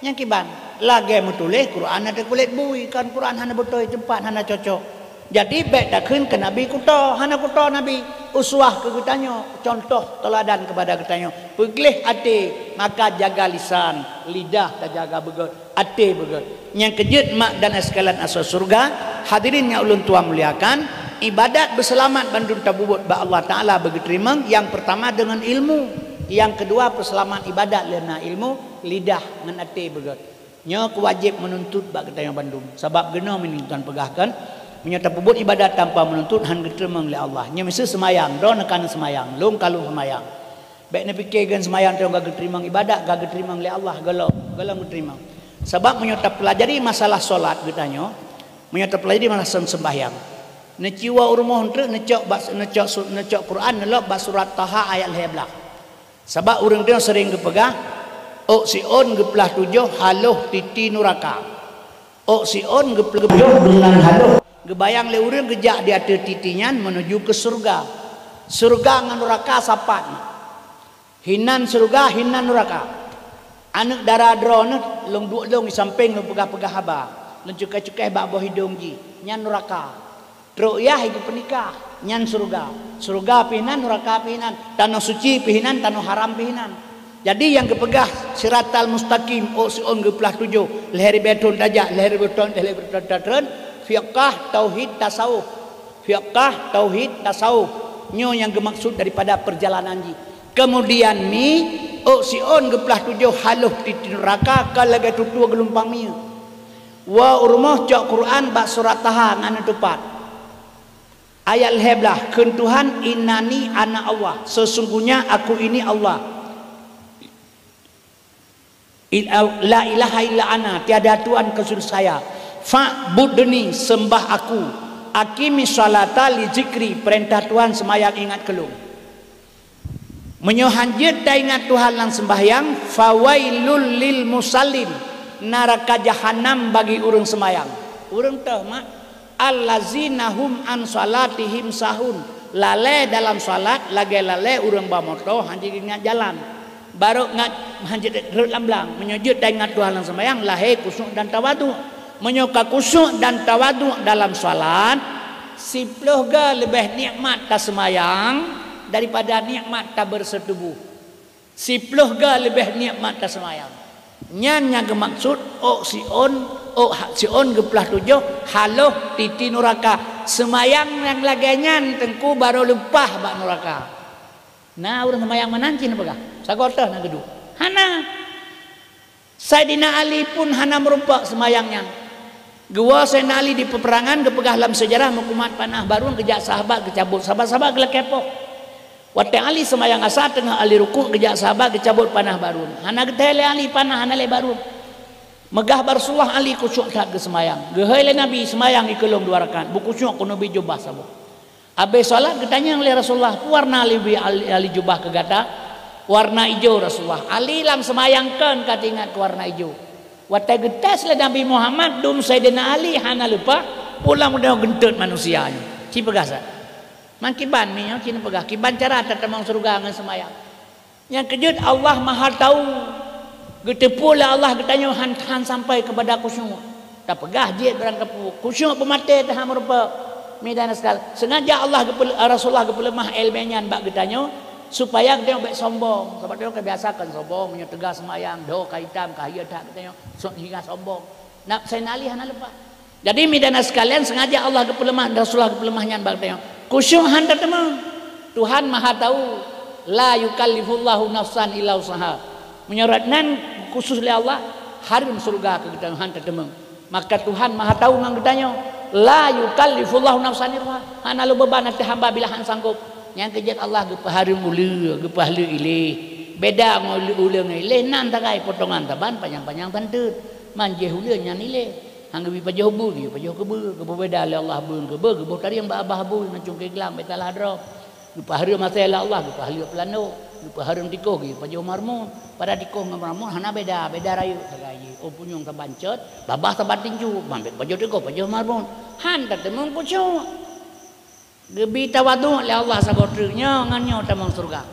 Yang kiban. Lagi menulis Quran ada kulit bui kan Quran hana betul cepat hana cocok. Jadi baik takkan ke Nabi kuto hana kuto Nabi uswah ke getanyo contoh teladan kepada getanyo peglih hati maka jaga lisan lidah tak jaga begot hati begot. Yang kejut mak dan sekalian asal surga hadirinnya ulun tua muliakan ibadat berselamat bandung tabubut ba Allah Ta'ala bagi terima. Yang pertama dengan ilmu, yang kedua perselamat ibadat lena ilmu lidah dengan hati begot. Nyo kewajib menuntut bak kita yang Bandung. Sebab gena menintuan pegahkan menyata pebut ibadat tanpa menuntut han getermang oleh Allah. Nya mesti semayang, do nekan semayang, long kalau semayang. Baik ne fikir gan semayang tong gak getermang ibadat, gak getermang oleh Allah, galau getermang. Sebab menyata pelajari masalah solat getanyo, menyata pelajari masalah sembahyang. Ne ciwa urmoh entre necok Quran nelok bab surat Taha ayat 11. Sebab urang dia sering gepegah Oksion geplah 7 haluh titi nuraka. Oksion geplah 7 dengan haluh. Gebayang le urang gejak di atas titinyan menuju ke surga. Surga ngan neraka sapan. Hinan surga, hinan neraka. Anak darah drone long duk long di samping long pegah-pegah haba. Long cukai-cukai bak boh hidung ji. Nyan neraka. Teruk yah itu penikah. Nyan surga. Surga pihinan, neraka pihinan. Tanah suci pihinan, tanah haram pihinan. Jadi yang kepegah siratal mustaqim on geplah 7 leher beton dajak leher beton fiqh tauhid tasawuf fiqh tauhid tasawuf nyo yang gemaksud daripada perjalanan ji. Kemudian mi on geplah 7 haluh di neraka kalaga tutu gelumpang mi wa urmah cak Quran bak surat Taha ngana tepat ayat heblah keun Tuhan innani ana Allah sesungguhnya aku ini Allah. La ilaha illa ana tiada Tuhan kecuali saya fa'budni sembah aku akimi salata li zikri perintah Tuhan semayang ingat kelung menyohanjit dah ingat Tuhan lang sembahyang fawailul lil musallin neraka jahanam bagi urang semayang urang teh mak allazina hum an salatihim sahun lale dalam salat lagi lale urang bamoto hanjit ingat jalan baru ngat hanjit lamblang menyujud dan ingat Tuhan lang sembahyang lahir kusuk dan tawadu menyoka kusuk dan tawadu dalam salat siploh ga lebih nikmat ta sembahyang daripada nikmat ta bersetubuh siploh ga lebih nikmat ta sembahyang nyan yang maksud si on geplah 7 haloh titi neraka sembahyang yang laganyan tengku baru lupah bak neraka. Nah urang sembahyang manancin apa sagotah na gedu hana Sayyidina Ali pun hana merumpak semayangnya Gua senali di peperangan kepegah dalam sejarah mengkumat panah barun kejak sahabat kecabut sahabat-sahabat gelak kepok. Wate ali semayang asa tengah ali ruku kejak sahabat kecabut panah barun. Hana getele ali panah hana le barun. Megah Rasulullah ali kusyuk tak ke semayang. Geheile Nabi semayang ikelum 2 rakaat. Bu kusyuk ku Nabi jubah sabuk. Abe salat ketanya oleh Rasulullah, warna ali jubah kegata warna hijau Rasulullah. Ali lam semayangkan katingat warna hijau. Watai getas le Nabi Muhammad dum Sayyidina Ali hana lupa pulang udah gentut manusianya. Ci pegasa. Mangkiban mi nya cina pegah. Kiban cara tatamang surga ngan semayang. Yang kejut Allah Maha tahu. Getepu lah Allah getanya han sampai kepada kusyuk. Tak pegah je berang kepu. Kusyuk pemate tah merupa medan sekal. Sengaja Allah Rasulullah gepelemah ilminya bak getanya supaya dia baik sombong. Sebab dia kebiasakan sombong, punya tegas semayang, do kaitam kahia tak katanya hingga sombong. Nak saya nalih hana lepas. Jadi midana sekalian sengaja Allah kepelemah Rasulullah kepelemahnya bak katanya. Kusyuk handa temang. Tuhan Maha tahu. La yukallifullahu nafsan illa usaha. Menyeratnan khusus oleh Allah harum surga ke kita handa temang. Maka Tuhan Maha tahu ngang katanya. La yukallifullahu nafsan illa usaha. Hana lu beban hati hamba bila han sanggup. Yang kejat Allah gepaharu mula gepahalu ilih beda ngol ulang ilih nan takai potongan taban panjang-panjang tantut manje ulang nyan ilih hang gebi pajah bu ni pajah kebe beda le Allah bun kebe gebo tari yang abah bu macung ke gelang betal hadro gepaharu masa Allah gepahalu pelano gepaharu tiko ge pajah marmun pada tiko marmun hana beda rayu tagai oh punyung tabancet babah tabat tinju mambet pajah tiko pajah marmun han tak temung kucuk gebi tawadu oleh Allah sabotrnya nganyo tamang surga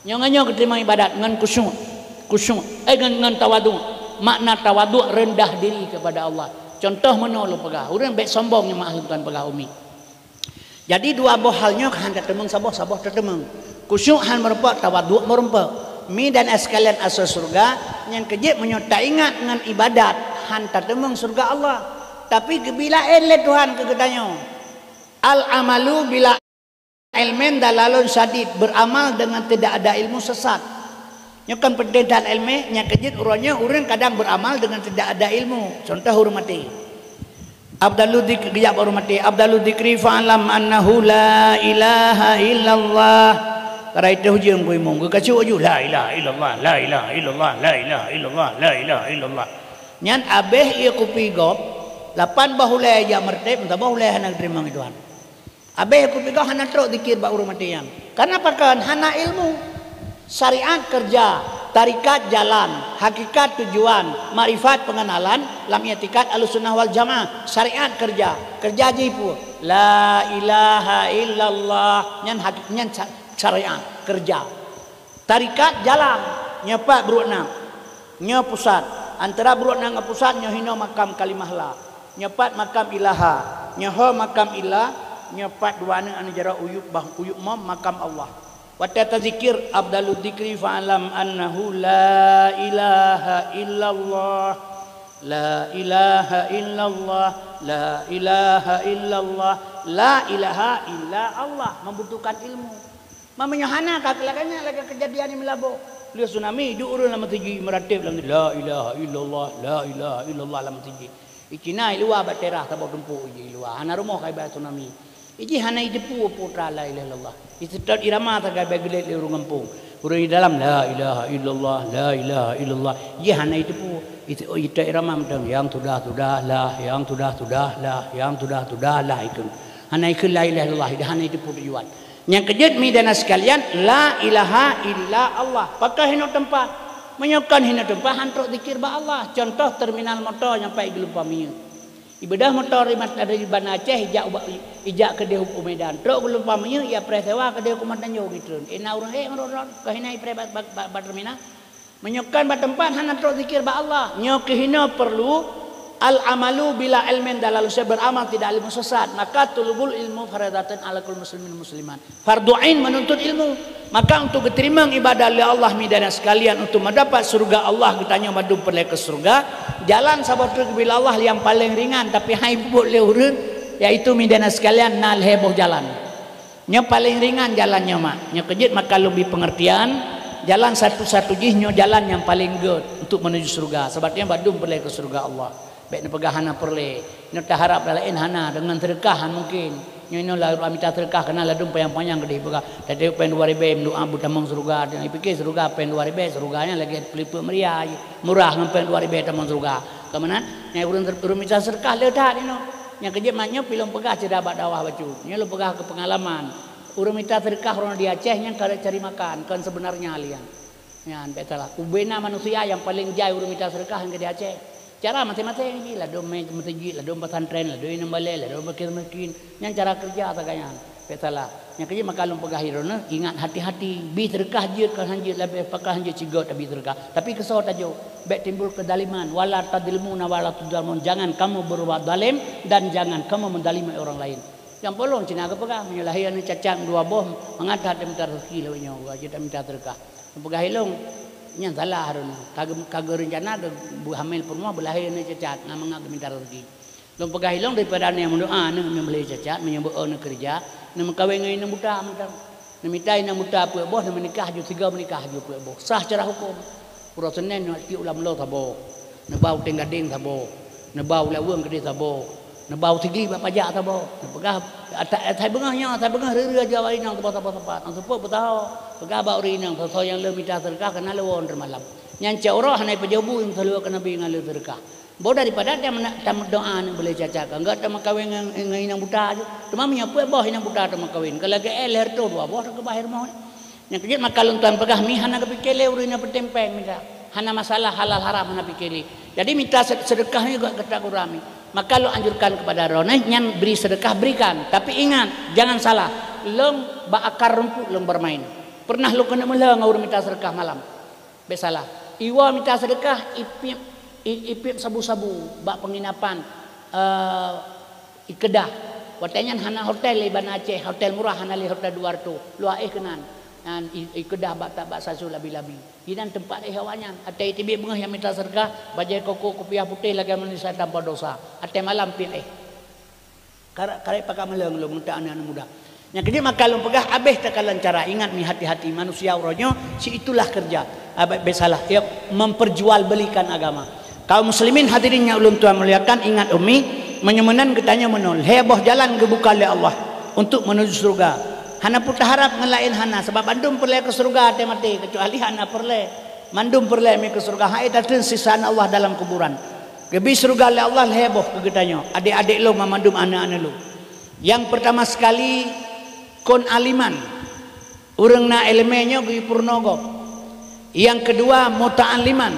nganyo keterima ibadat ngan kusyuk ngan tawadu makna tawadu rendah diri kepada Allah contoh menolong pegah urang baik sombongnya maklumkan pegah umi jadi 2 buah halnya handa temeng sabah tetemeng kusyuk han merupa tawadu merupa mi dan sekalian asal surga yang kejip menyota ingat ngan ibadat han tetemeng surga Allah tapi gebila ele Tuhan kegetanya al amalu bila ilmen dalalun sadid beramal dengan tidak ada ilmu sesat. Nyokan pendidikan ilmu nya kejit urangnya urang kadang beramal dengan tidak ada ilmu. Contoh hormati. Abdalu dzikri ya hormati. Abdalu dzikri fa'lam annahu la ilaha illallah. Karai teh hujung ku imong kacu aju la ilaha illallah la ilaha illallah la ilaha illallah la ilaha illallah. Nyan abeh ieu kupigop 8 bahulai ya mertib entah bahulai hanang terima Tuhan. Abe aku pegah hana teruk dikir ba urang matian. Karena pakan hana ilmu. Syariat kerja, tarikat jalan, hakikat tujuan, makrifat pengenalan, lam i'tiqad Ahlussunnah wal Jamaah. Syariat kerja jipu. La ilaha illallah nyan syariat kerja. Tarikat jalan, nyepak berukna. Nya pusat. Antara berukna dengan pusat nya hina makam kalimah la. Nyepat makam ilaha, nyaho makam ilah. Nyepat 2 anu jara uyub mom makam Allah. Wa tadzikir abdalu dzikri fa'lam annahu la ilaha illallah la ilaha illallah la ilaha illallah la ilaha illa Allah membutuhkan ilmu. Mamanya hana kakelakannya lagi kejadian yang melabo. Lihat tsunami diurun lama tinggi meratib dalam la ilaha illallah la ilaha illallah lama tinggi. Ikinai luar baterah tabok gempu iji luar. Hana rumah kai ba tsunami. Iji hana idepu putra la ilaha illallah. Istidat irama tagai bagelet le urung kampung. Urang di dalam la ilaha illallah la ilaha illallah. Iji hana idepu itu ita irama mendang yang sudah lah yang sudah lah yang sudah lah ikun. Hana ikun la ilaha illallah hana idepu tujuan. Yang kejut midana sekalian la ilaha illa Allah. Pakai hina tempat menyokan hina tempat hantruk zikir ba Allah. Contoh terminal motor nyampai gelumpa mieu. Ibadah motor rimat ada di Banda Aceh ijak ke Dehu Medan. Truk belum pamanya ia presewa ke Dehu Kumandan jauh gitu. Ina urang merorot kehinai pre terminal. Menyokan ba tempat hana truk zikir ba Allah. Nyo kehina perlu al amalu bila ilmin dalal beramal tidak ilmu sesat. Maka tulubul ilmu faradatan ala kulli muslimin musliman. Fardu ain menuntut ilmu. Maka untuk diterima ibadah oleh Allah midana sekalian untuk mendapat surga Allah ditanya madu perle ke surga jalan sahabat bila Allah yang paling ringan tapi haibut le urun yaitu midana sekalian nal heboh jalan nya paling ringan jalannya mak nya kejit maka lebih pengertian jalan satu-satu jihnya jalan yang paling good untuk menuju surga sebabnya madu perle ke surga Allah Baik nak pegahana perle. Nak harap lain hana dengan sedekahan mungkin. Nyo la minta sedekah kena ladum panjang-panjang gede pegah. Tadi pen 2000 doa butamang surga. Dia fikir surga pen 2000 surganya lagi peliput meriah. Murah ngempen 2000 tamang surga. Kemenan nyai urang minta sedekah ledat ino. Yang kerja maknya pilih pegah cedabat dawah baju. Nya lu pegah ke pengalaman. Urang minta sedekah orang di Aceh yang kada cari makan kan sebenarnya alian. Ya, betalah. Ubena manusia yang paling jauh urang minta sedekah yang ke di Aceh. Cara masing-masing ni lah dom masjid lah dom pesantren lah dom nambale lah dom miskin yang cara kerja taganya betalah yang kerja makalum pegahirona ingat hati-hati bi sedekah je kan hanjir lebih pakah hanjir cigot bi sedekah tapi kesot aja baik timbul kedaliman wala tadilmuna wala tudalmun jangan kamu berbuat zalim dan jangan kamu mendalimi orang lain yang bolong cina ke pegah menyelahian cacat dua boh mengadat minta rezeki lawanya wajib minta sedekah pegahilong yang salah harun kagak rencana bu hamil perempuan berlahir ni cacat nak mengak minta rezeki long pegah hilong daripada yang mendoa nak membeli cacat menyebut nak kerja nak kawin dengan buta nak minta nak buta puak boh nak menikah ju 3 menikah ju puak boh sah secara hukum pura senen nak ti ulam lo tabo nak bau tenggading tabo nak bau lawang gede tabo nak bau tinggi pajak tabo nak pegah atai bengahnya atai bengah rere aja wali nang tempat-tempat nang sepuk betau pegah bau ri nang so yang le minta sedekah kena lewon malam nyanca orang hanai pejabu yang selalu kena bi ngalir sedekah bo daripada dia tam doa nang boleh cacat enggak tam kawin dengan inang buta aja cuma menyapu boh inang buta tam kawin kalau ge leher tu dua boh ke bahir mau yang kerja makalun tuan pegah mi hana ke pikele urina petempeng minta hana masalah halal haram hana pikele jadi minta sedekah ni juga ketak urami maka lo anjurkan kepada roneh nyan beri sedekah berikan tapi ingat jangan salah long bakar rumput long bermain pernah lo kena mula ngawur minta sedekah malam besalah iwa minta sedekah ipip sabu-sabu bak penginapan ikedah watanya hana hotel Iban Aceh hotel murah hana li hotel 200 lu kenan dan ikedah bak tak bak sasu labi-labi hidan tempat hawanya atai tibi bengah yang minta sedekah bajai koko kopiah putih lagi manusia tanpa dosa atai malam pilih karek pakai meleng lu minta anak-anak muda yang kerja makalum pegah abeh takalan cara ingat mi hati-hati manusia uronyo si itulah kerja abeh besalah ya memperjualbelikan agama kaum muslimin hadirinnya ulun tuan muliakan ingat umi menyemenan ketanya menol heboh jalan kebuka oleh Allah untuk menuju surga hana putar harap ngelain hana sebab mandum perle ke surga ate mati kecuali hana perle mandum perle mi ke surga hai datun sisaan Allah dalam kuburan gebi surga oleh Allah heboh kegetanyo adik-adik lo mamandum anak-anak lo yang pertama sekali kon aliman urang na ilmenyo gi purnogo yang kedua muta'alliman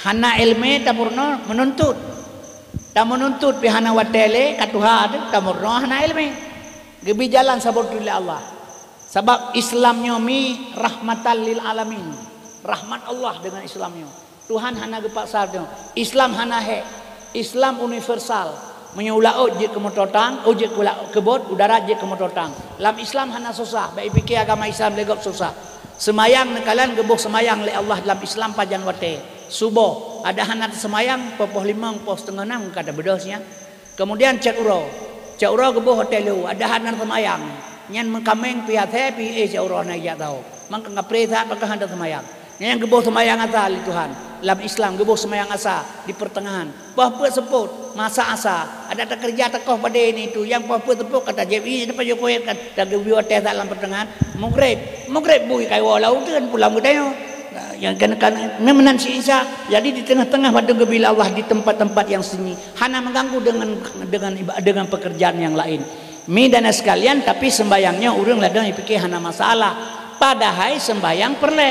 hana ilme ta purno menuntut pi hana watele katuha ta murno hana ilme gebi jalan sabotullah Allah sebab Islamnya mi rahmatan lil alamin rahmat Allah dengan Islamnya Tuhan hana gepaksarnya Islam hana he Islam universal menyula ojek ke mototang ojek kebot udara je ke mototang lam Islam hana susah baik fikir agama Islam legok susah semayang nekalan gebuh semayang le Allah dalam Islam pajan wate subuh ada hana semayang popoh 5 poh setengah 6 kata bedosnya kemudian cek uro gebuh hotel lu ada hana semayang nyan mengkameng pihak pi cek uro na ya tahu mangka ngapresa maka hana semayang yang gebuh semayang asa li Tuhan dalam Islam gebuh semayang asa di pertengahan apa sebut masa asa ada tak kerja takoh pada ini itu yang apa sebut kata JI dapat Jokowi kan dak gebuh hotel dalam pertengahan mugrib bui kai walau tu kan pulang gedayo yang kan menan si Isa jadi di tengah-tengah pada gebila Allah di tempat-tempat yang sunyi hana mengganggu dengan pekerjaan yang lain mi dan sekalian tapi sembayangnya urang ladang pikir hana masalah padahal sembayang perle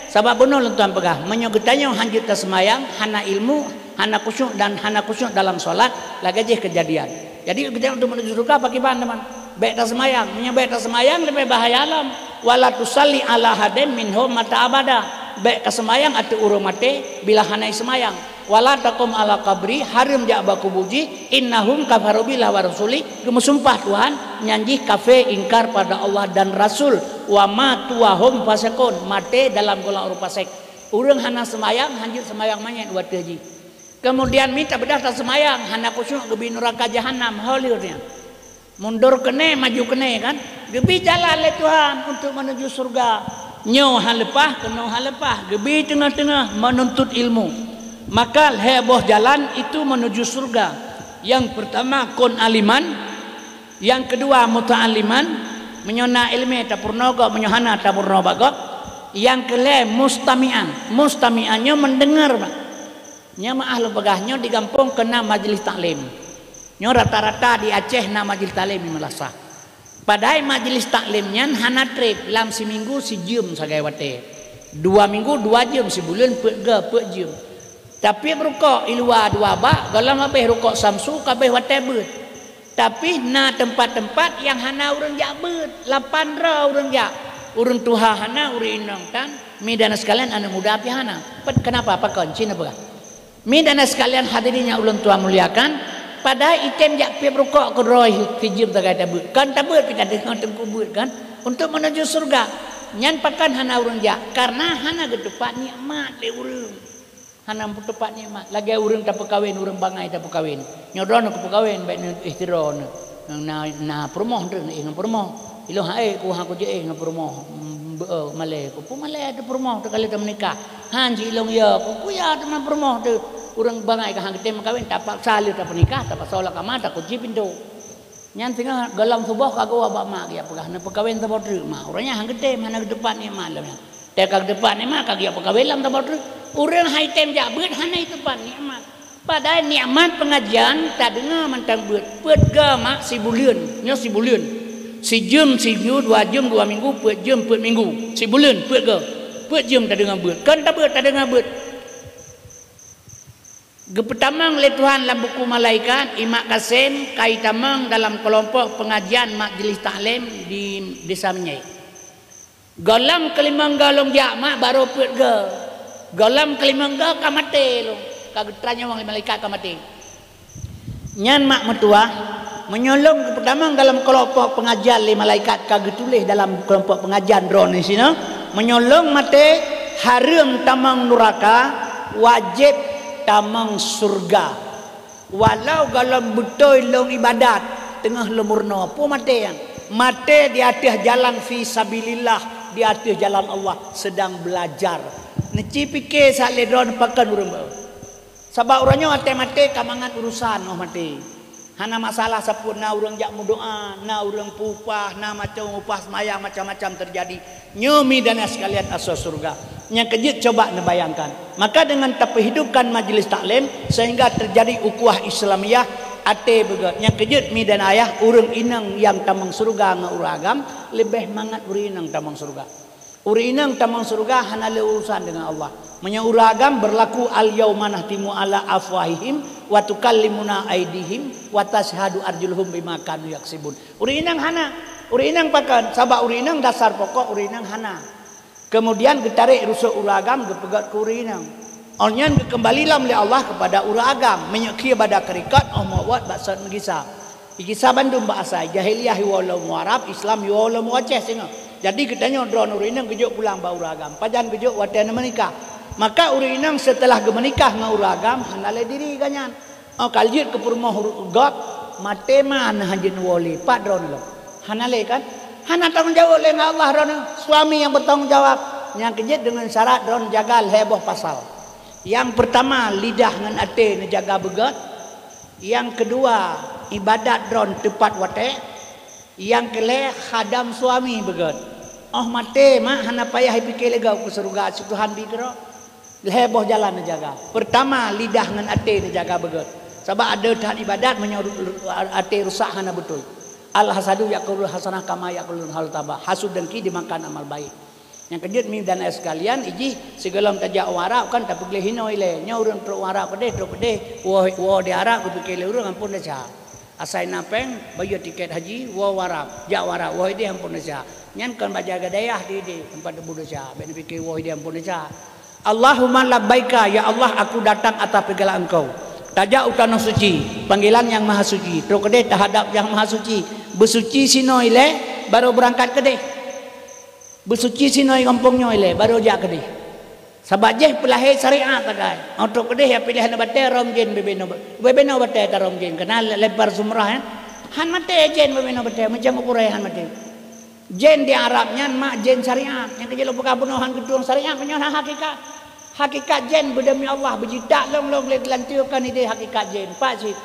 sebab benar tuan pegah menyogetanya hanjut ke sembayang hana ilmu hana khusyuk dan hana khusyuk dalam solat lagi je kejadian jadi kita untuk menuju surga pakai bahan teman baik tak semayang menyebab tak semayang lebih bahaya alam wala tusalli ala hadim minhum mata abada baik ke semayang atau urung mate bila hanai semayang wala takum ala qabri harim ja'ba kubuji innahum kafaru billahi wa rasuli gemesumpah Tuhan nyanjih kafe ingkar pada Allah dan Rasul wa matu wa hum fasikun mate dalam golongan orang fasik urang hana semayang hanjut semayang manyet buat haji kemudian minta bedah tak semayang hana khusyuk gebi neraka jahanam haulirnya mundur kene maju kene kan gebi jalan le Tuhan untuk menuju surga nyo halepah keno halepah gebi tengah-tengah menuntut ilmu Maka heboh jalan itu menuju surga. Yang pertama kun aliman, yang kedua muta'aliman, menyona ilmi tapurnogo menyohana tapurnobago. Yang kelima mustami'an, mustami'annya mendengar Pak. Nya mah ahlu begahnya di kampung kena majelis taklim. Nyo rata-rata di Aceh na majelis taklim di Melasa. Padahal majelis taklimnya hana trip lam seminggu si jam sagai wate. 2 minggu 2 jam, sebulan pe jam. Tapi rukuk ilwa 2 bak, galam habis rukuk samsu kabeh wate beut. Tapi na tempat-tempat yang hana urang jak beut, 8 ra urang jak. Urang tuha hana urang inang kan, midana sekalian anu muda api hana. Kenapa apa kunci apa? Midana sekalian hadirinnya ulun tua muliakan, padahal item jak pi rukuk ke roy kijim tagai tabut. Kan tabut kita dengar kubur kan untuk menuju surga. Nyan pakan hana urang jak karena hana gedepat nikmat le urang. Hana tepat nikmat. Lagi urang tak kawin, urang bangai tak kawin. Nyodon ke kawin baik ihtiron. Na promoh tu ing promoh. Ilo hae ku ha ku je ing promoh. Malay ku malay ada promoh tu kali tak menikah. Hanji ilong ya ku ya teman promoh tu. Urang bangai ka hang tem kawin tak paksa liu tak menikah tak paksa la kamata ku ji pintu. Nyan tengah galam subuh kago abak mak ya pegah na perkawin tak bodru mak. Urangnya hang tem hana depan ni malam. Tekak depan ni mak kag ya perkawin lam tak bodru. Urang hai tem jak beut hana itu depan nikmat. Padahal nikmat pengajian tak dengar mentang beut. Beut ga mak si bulan, nyo si bulan. Si jam, si minggu, 2 jam, 2 minggu, beut jam, beut minggu. Si bulan, beut ga. Beut jam tak dengar beut. Kan tak beut tak dengar beut. Gepetamang oleh Tuhan dalam buku malaikat Imak Kasim kaitamang dalam kelompok pengajian majlis taklim di desa Menyai. Galam kelimang galong jak mak baru put ge. Galam kelimang ga kamate lo. Kagetranya wang malaikat kamate. Nyan mak metua menyolong gepetamang dalam kelompok pengajian le malaikat kagetulis dalam kelompok pengajian drone di sini menyolong mate harum tamang neraka wajib tamang surga walau galam betul long ibadat tengah lemurna apa mate yang mate di atas jalan fi sabilillah di atas jalan Allah sedang belajar neci fikir sale drone pakan urang sebab urangnya mate kamangan urusan oh mate hana masalah sapun na urang jak doa na urang pupah na macam upah semaya macam-macam terjadi nyomi dan sekalian asas surga. Yang kejut coba nebayangkan. Maka dengan terhidupkan majlis taklim sehingga terjadi ukuah Islamiyah ate begat. Yang kejut mi dan ayah urang inang yang tamang surga ngauragam lebih mangat uri inang tamang surga. Uri inang tamang surga hana le urusan dengan Allah. Menyauragam berlaku al yauma nahtimu ala afwahihim wa tukallimuna aydihim wa tashhadu arjuluhum bima kanu yaksibun. Uri inang hana, uri inang pakan sabab uri inang dasar pokok uri inang hana. Kemudian getarik rusuk uragam gepegat ke urinang. Onyan kembalilah oleh Allah kepada uragam menyekir pada kerikat omawat baksad mengisah. Ikisah Bandung bahasa jahiliyah walau muarab Islam walau muaceh singa. Jadi katanya drone urinang gejuk pulang ba uragam. Pajan gejuk watan menikah. Maka urinang setelah menikah dengan uragam handale diri ganyan. Oh kaljit ke perumah got mate man hajin wali pak drone lo. Handale kan hana tanggung jawab oleh Allah drone suami yang bertanggung jawab. Yang kejut dengan syarat drone jaga heboh pasal. Yang pertama lidah dengan ate jaga begat. Yang kedua ibadat drone tepat wate. Yang kelih khadam suami begat. Oh mate mak hana payah fikir lega ke surga Tuhan bikro. Heboh jalan jaga. Pertama lidah dengan ate jaga begat. Sebab ada taat ibadat menyuruh ate rusak hana betul. Al hasadu yaqulul hasanah kama yaqulul hal tabah. Hasud dengki dimakan amal baik. Yang kejut mi dan sekalian iji segelam tajak warak kan tak boleh hino ile. Nya urang tro warak pedeh tro pedeh. Wo di arak ku pikir urang ampun dah. Asai napeng bayar tiket haji wo warak. Jak warak wo dia ampun dah. Nyan kan baca gadayah di tempat debu dah. Ben pikir wo dia ampun dah. Allahumma labbaika ya Allah aku datang atas pegala engkau. Tajak utana suci, panggilan yang maha suci. Tro kedeh terhadap yang maha suci. Bersuci sino ile baru berangkat kedeh. Bersuci sino kampungnya ile baru jak kedeh. Sebab je pelahir syariat tagai. Tro kedeh ya pilihan batai romjen bebeno. Bebeno batai ta romjen kena lebar sumrah han mate jen bebeno batai macam ukurai han mate. Jen di Arabnya mak jen syariat. Yang kejelo pekabunuhan gedung syariat punya hakikat. Hakikat jen berdemi Allah berjidak long le gelantiukan ide hakikat jen. Pak cik.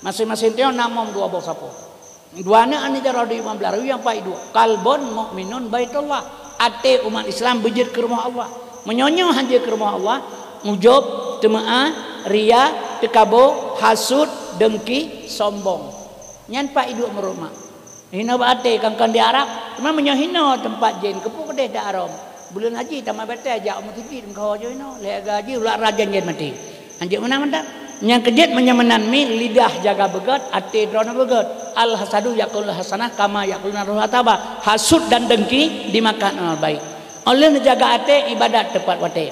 Masing-masing tio namam dua bos apa. Dua na ani jara di Imam Balawi yang pai dua. Kalbun mukminun baitullah. Ate umat Islam berjit ke rumah Allah. Menyonyo hanja ke rumah Allah. Mujub, temaah, ria, tekabo, hasud, dengki, sombong. Nyan pai dua merumah. Hina ate kangkan di Arab. Memang menyohino tempat jen kepuk deh da Arab. Bulan haji tamat batal ajak umur tinggi kau aja ino le gaji ulah rajan jen mati anjek mana manda yang kejit menyamanan mi lidah jaga begat ati drona begat al hasadu yaqul hasanah kama yaqul narhataba hasud dan dengki dimakan baik oleh menjaga ati ibadat tepat wate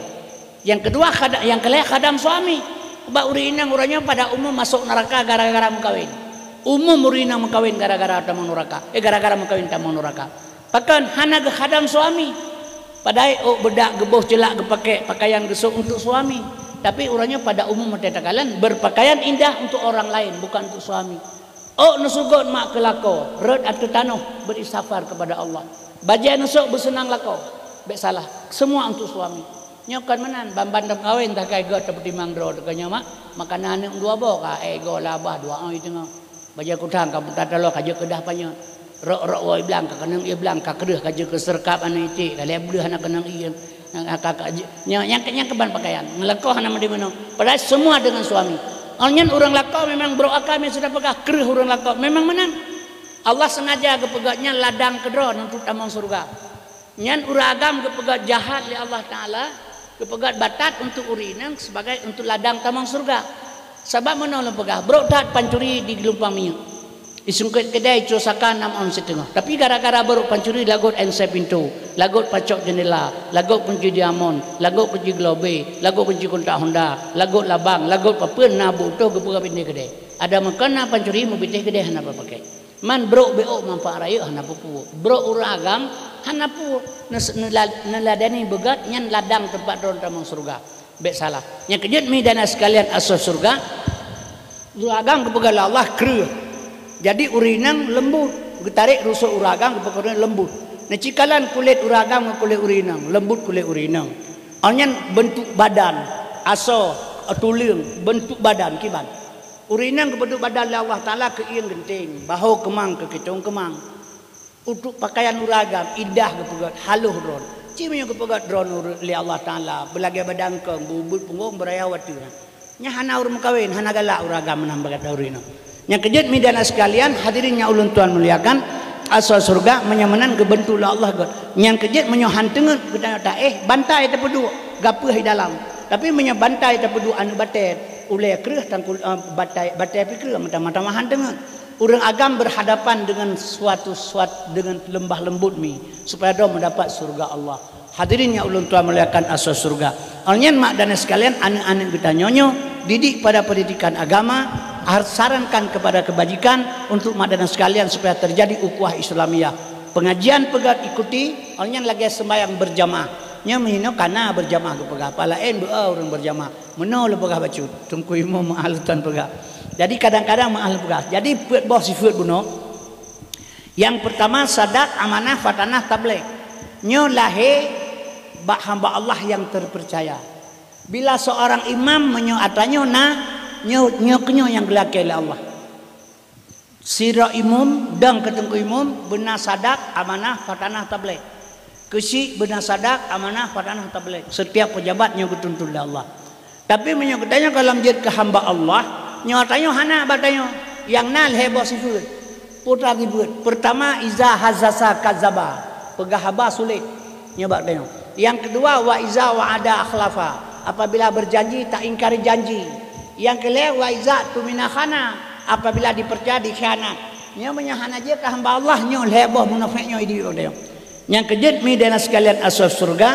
yang kedua yang kelih kadang suami ba urinang uranya pada umum masuk neraka gara-gara mengkawin umum urinang mengkawin gara-gara tamang neraka gara-gara mengkawin tamang neraka bahkan hana ke kadang suami padahal bedak geboh celak pakai pakaian gesuk untuk suami tapi urangnya pada umum metetakalan berpakaian indah untuk orang lain bukan untuk suami nusugot mak kelako red atau tanuh beristighfar kepada Allah bajai nusuk bersenang lako bek salah semua untuk suami nyokan menan bambandam kawin tak kai go seperti mangdro dekanya mak makanan yang dua bo ka go labah dua itu tengah bajai kutang kamu tak talo kaje kedah panyo rok woi bilang ka kenang ia bilang ka kedeh kaje ke serkap anu iti kali beuleuh anak kenang ieu kakak yang keban pakaian ngelekoh nama di mana padahal semua dengan suami alnyan urang lakau memang bro akami sudah pegah kereh urang lakau memang menang Allah sengaja kepegatnya ladang kedron untuk tamang surga nyan uragam kepegat jahat li Allah taala kepegat batat untuk urinang sebagai untuk ladang tamang surga sebab menolong pegah bro tat pancuri di gelumpang minyak disungkit kedai cosakan 6 on setengah tapi gara-gara baru pancuri lagot ensai pintu lagot pacok jendela lagot kunci diamond lagot kunci globe lagot kunci kontak Honda lagot labang lagot papen nabu tu kebuka pintu kedai ada makana pancuri mau bitih kedai hana pakai man bro beo manfaat raya hana pupu bro uragam hana pu neladani begat nyan ladang tempat ron tamang surga bek salah yang kejut mi dana sekalian asal surga uragam kepegal Allah kreuh jadi urinang lembut getarik rusuk uragam kepekoran lembut necikalan kulit uragam ke kulit urinang lembut kulit urinang alnyan bentuk badan aso tulang bentuk badan kiban urinang ke bentuk badan Allah taala ke ieu genting bahu kemang ke kitong kemang untuk pakaian uragam indah kepegat haluh ron cimnya kepegat ron li Allah taala belage badan ke bubut punggung beraya watu nya hana urang kawin hana galak uragam menambah kata urinang yang kejut midana sekalian hadirinnya ulun tuan muliakan asal surga menyamanan kebentuk Allah God yang kejut menyohan tengah kita tak bantai terpedu gapuh di dalam tapi bantai terpedu anu batet ulai kereh tangkul batai pikir mata-mata mahan tengah orang agam berhadapan dengan suatu dengan lembah lembut mi supaya dia mendapat surga Allah hadirinnya ulun tuan muliakan asal surga alnyan mak dan sekalian anak-anak kita nyonyo didik pada pendidikan agama sarankan kepada kebajikan untuk madana sekalian supaya terjadi ukhuwah Islamiyah pengajian pegat ikuti alnyan lagi sembahyang berjamaah nya mehino kana berjamaah ke pegah palaen doa orang berjamaah meno le pegah bacut tungku imam mahalutan pegah jadi kadang-kadang mahal pegah jadi buat bos sifat buno yang pertama sadak amanah fatanah tabligh nyo lahe bak hamba Allah yang terpercaya bila seorang imam menyo atanyo nyo yang gelake oleh Allah sira imam dan ketengku imam benar sadak amanah fatanah tabligh kesi benar sadak amanah fatanah tabligh setiap pejabatnya betul-betul oleh Allah tapi menyo katanya kalau menjadi ke hamba Allah nyo atanyo hana batanyo yang nal hebo sifut putra ribut pertama iza hazasa kadzaba pegah haba sulit nyo batanyo yang kedua wa iza wa ada akhlafa apabila berjanji tak ingkari janji yang kelima wa iza tumina khana apabila dipercaya dikhianat nya menyahana je ke hamba Allah nyo heboh munafiknya idio dia yang kejut mi dana sekalian asal surga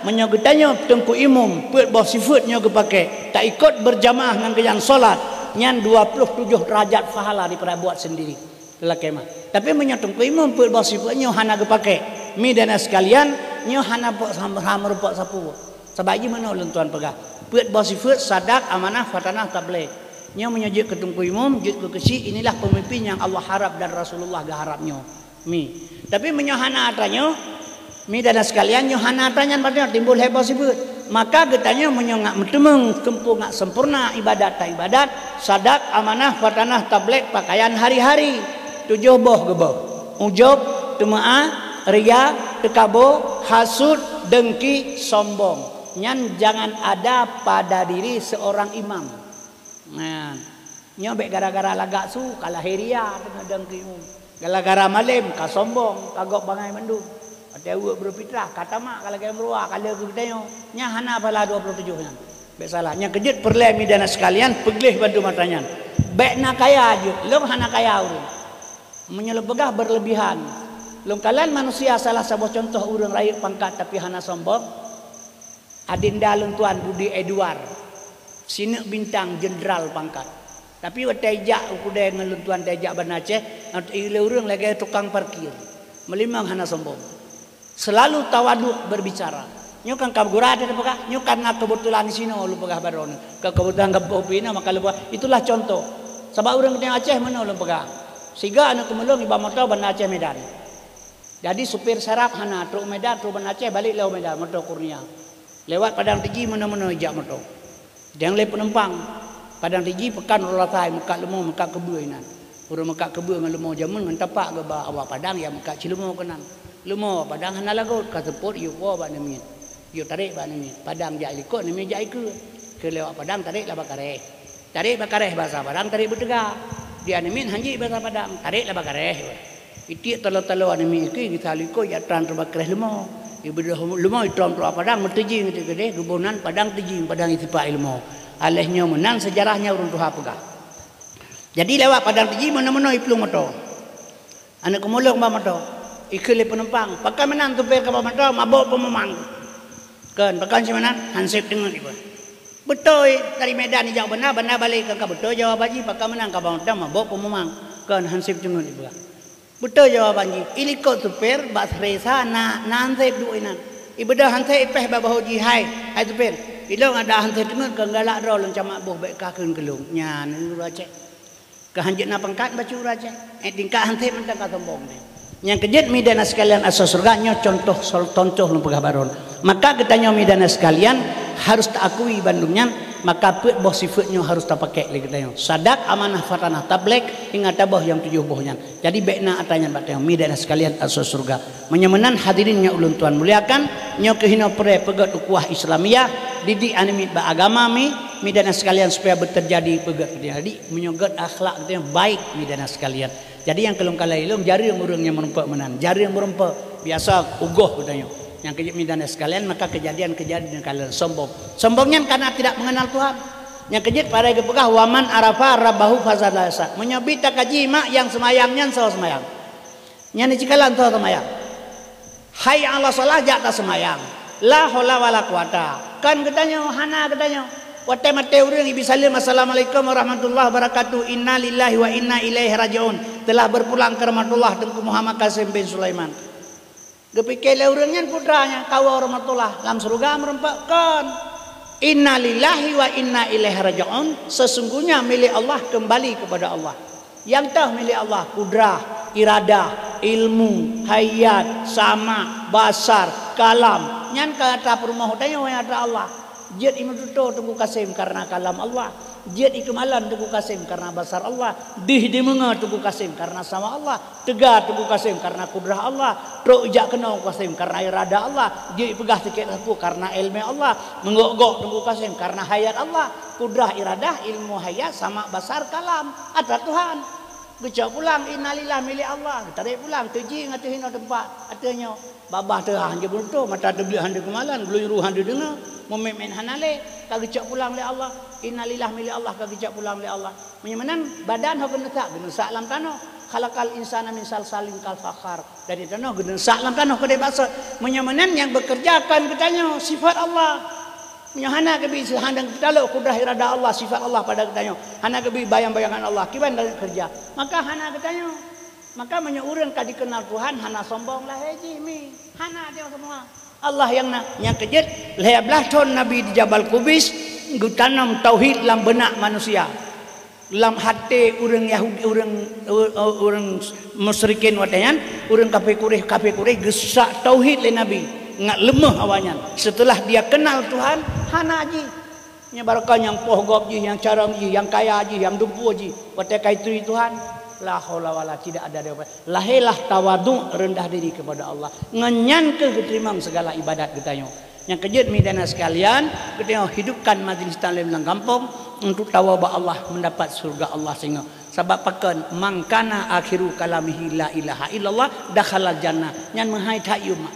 menyogetanyo tengku imam put boh sifat nyo kepake tak ikut berjamaah ngan yang solat nyan 27 derajat pahala daripada buat sendiri lelaki mah tapi menyotongku imam put boh sifat nyo hana kepake mi dana sekalian nyo hana pok hamur pok sapu sebagai mana ulun tuan pegah buat bersifat sadak amanah fatanah tabligh nya menyajik ketungku imam jut ke kesi inilah pemimpin yang Allah harap dan Rasulullah gaharapnya mi tapi menyohana atanya mi dan sekalian nyohana atanya berarti timbul heboh sifat maka getanya menyongak mentemeng kempu ngak sempurna ibadat ta ibadat sadak amanah fatanah tablek pakaian hari-hari 7 boh gebah ujub temaah ria tekabo hasud dengki sombong nyan jangan ada pada diri seorang imam. Nah nyobek gara-gara lagak su kalah heria dengan dengki gara-gara malim ka sombong kagok bangai mendung ada uak berfitrah kata mak kalau kayak meruah kalau kita nya hana pala 27 nya baik salah nya kejut perle midana sekalian peglih bantu matanya baik nak kaya aja lom hana kaya urang menyelebegah berlebihan lom kalian manusia salah sebuah contoh urang rakyat pangkat tapi hana sombong adinda lentuan Budi Edward sinek bintang jenderal pangkat tapi watejak ukude ngeluntuan tejak ban Aceh ile urang lagi tukang parkir melimang hana sombong selalu tawaduk berbicara. Nyukan kabgura ada pegah, nyukan nak kebetulan di sini lu pegah baron. Kebetulan gapopina maka lu itulah contoh. Sebab orang yang Aceh mana lu pegah. Siga anak kemelung iba motor ban Aceh Medan. Jadi supir serap hana truk Medan truk ban Aceh balik lewat Medan motor Kurnia. Lewat Padang Tiji mana-mana ijak motor. Jangan le penumpang. Padang Tiji pekan ulatai muka lemo muka kebu inan. Urang muka kebu ngan lemo jamun ngan tapak ke awak Padang ya muka cilemo kenan. Lumo padang hana lagot kateput yu ko ba nemi yu tarik ba nemi padang ja likot nemi ja iku ke lewat padang tarik la bakareh bahasa padang tarik betega dia nemi hanji bahasa padang tarik la bakareh iti telo-telo nemi iki kita likot ya tran bakareh lumo ibu lumo itron pro padang merteji gitu gede gubonan padang teji padang itipa ilmu alehnya menang sejarahnya urun tuha pegah jadi lewat padang teji mana-mana iplung motor anak kemulung ba motor ikut penumpang, pakai menan tu pergi ke bawah mabuk pememang, kan? Pakai si menan, hansip dengan ibu. Betul dari Medan ni jauh benar balik ke betul jawab haji, pakai menan ke bawah mabuk pememang, kan? Hansip dengan ibu. Betul jawab haji, ilikot tu per bas resa na hansip dua inan. Ibu dah hansip peh bawah haji hai tu per. Ilong ada hansip dengan kegalak rol yang camak boh baik kakun kelung, nyan ni raja. Kehanjut na pangkat baca raja, tingkat hansip mentang kata sombong ni. Yang kejut midana sekalian asal surga nyo contoh lu pegah baron maka kita nyo midana sekalian harus takui bandungnya maka put boh sifatnya harus tak pakai lagi kita nyo sadak amanah fatanah tablek ingat boh yang 7 bohnya jadi bekna atanya batnya midana sekalian asal surga menyemenan hadirinnya ulun tuan muliakan nyo kehino pre pegat ukuah Islamiyah didik animi ba agama midana sekalian supaya berterjadi pegat jadi menyogat akhlak kita yang baik midana sekalian. Jadi yang kelung kalai ilung jari yang urang yang merempak menan. Jari yang merempak biasa ugoh katanya. Yang kejadian midana sekalian maka kejadian kalian sombong. Sombongnya karena tidak mengenal Tuhan. Yang kejadian pada kepegah waman arafa rabbahu fazalasa. Menyabita kaji mak yang semayangnya saw semayang. Yang cikalan saw semayang. Hai Allah salah jak ta semayang. La haula wala quwata. Kan katanya hana katanya. Wate mate urang ibi salim assalamualaikum warahmatullahi wabarakatuh inna lillahi wa inna ilaihi rajiun telah berpulang ke rahmatullah Tengku Muhammad Qasim bin Sulaiman gepikir urangnya putranya kawa rahmatullah lam surga merempakkan inna lillahi wa inna ilaihi rajiun sesungguhnya milik Allah kembali kepada Allah yang tahu milik Allah kudrah iradah ilmu hayat sama basar kalam nyan kata permoho tanya wa ada Allah jid imuduto Tengku Qasim karena kalam Allah jid ikemalan Tengku Qasim karena basar Allah dih dimenga Tengku Qasim karena sama Allah tegak Tengku Qasim karena kudrah Allah truk jak kena Qasim karena irada Allah jid pegah sikit aku karena ilmu Allah menggok-gok Tengku Qasim karena hayat Allah kudrah iradah ilmu hayat sama basar kalam ada Tuhan gecak pulang innalillah milik Allah tarik pulang teji ngatuhin tempat atanya babah terah je buntu mata terbeli hande kemalan geluyuru hande dengar mememen hanale kagecak pulang le Allah innalillah milik Allah kagecak pulang le Allah menyemenan badan ho genesak genesak lam tanah khalaqal insana min salsalin kal fakhar dari tanah genesak lam tanah kedai basat menyemenan yang bekerja kan katanya sifat Allah menyahana kebi sehandang taluk kudrah irada Allah sifat Allah pada katanya hana kebi bayang-bayangan Allah kiban dalam kerja maka hana katanya maka menyeurang ka dikenal Tuhan hana sombong lah heji mi hana dia semua Allah yang kejut lehablah ton Nabi di Jabal Kubis gutanam tauhid dalam benak manusia dalam hati orang Yahudi orang musyrikin watayan orang kafir Quraisy gesak tauhid le Nabi ngat lemah awalnya. Setelah dia kenal Tuhan, hana ji. Nya barakah yang pohgop ji, yang carang ji, yang kaya ji, yang dumpu ji. Wate kaitui Tuhan, la haula wala tidak ada dia. Lahilah tawadu, rendah diri kepada Allah. Ngenyan ke keterimang segala ibadat kita yo. Yang kejut midana sekalian, kita hidupkan majlis taklim dalam kampung untuk tawaba Allah mendapat surga Allah sehingga sebab pakan mangkana akhiru kalamihi la ilaha illallah dakhalal jannah nyan menghai tayu mak.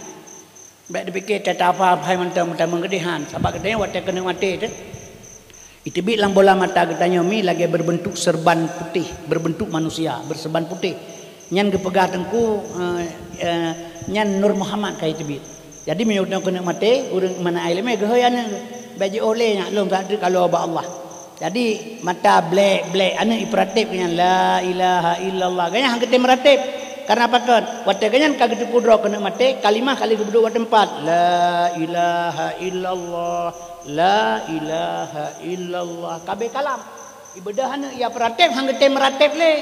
Baik dipikir kata apa hai mentang-mentang menggedehan sebab katanya wate kena mati tu. Itu bilang bola mata katanya mi lagi berbentuk serban putih, berbentuk manusia, berserban putih. Nyan kepegah tengku nyan Nur Muhammad kai itu. Jadi menyuruh kena mati, urang mana ilmu gehayana bagi oleh nak lom tak ada kalau ba Allah. Jadi mata black ane ipratip dengan la ilaha illallah. Ganya hang kita meratip. Karena apa kan? Wate ganyan kagak pudro kena mati kalimah kali kedua tempat la ilaha illallah. La ilaha illallah kabe kalam ibadah hana ia peratip hang gete meratip le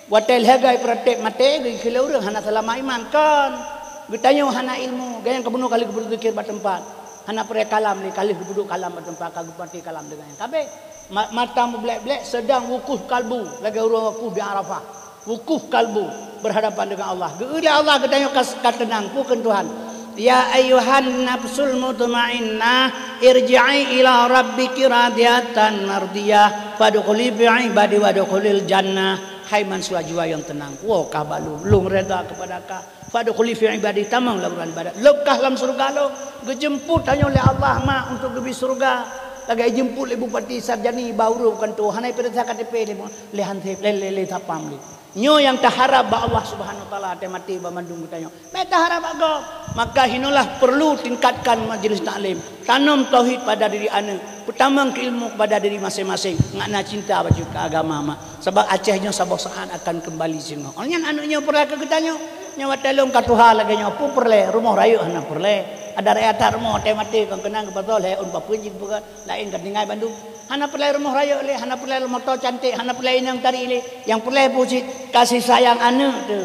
watel hagai peratip mate gi khilaurang hana selama iman kan getanyo hana ilmu gayang kebunuh kali berzikir ba tempat hana pre kalam le kali duduk kalam ba tempat kagak pati kalam dengan kabe mata blek sedang wukuf kalbu lagi urang wukuf di Arafah wukuf kalbu berhadapan dengan Allah geula Allah getanyo katenang pukeun Tuhan. Ya ayuhan nafsul mutmainnah irji'i ila rabbiki radiyatan mardiyah fadkhuli fi ibadi wadkhulil jannah. Hai manusia jiwa yang tenang, wow kabalu lung reda kepada ka fadkhuli fi ibadi tamang laburan ibadat lekah dalam surga lo gejemput hanya oleh Allah mak untuk ke surga lagi jemput ibu bupati sarjani bauru kan tu hanai pada KTP le hante le tapam le nyo yang taharap ba Allah Subhanahu wa taala te mati ba mandung tanyo me taharap ago maka hinulah perlu tingkatkan majlis taklim tanam tauhid pada diri ane utamang ilmu pada diri masing-masing ngana cinta baju ke agama sebab Acehnya sabah saat akan kembali sino onyan anunya perla ke getanyo nyawa telung katuha lagi nyapu perle rumah rayu hana perle ada rakyat rumah te mati kang kenang ke betul he un bapunjing bukan lain kan dingai Bandung hana perle rumah rayu le hana perle motor cantik hana perle inang tari le yang perle puji kasih sayang ane tu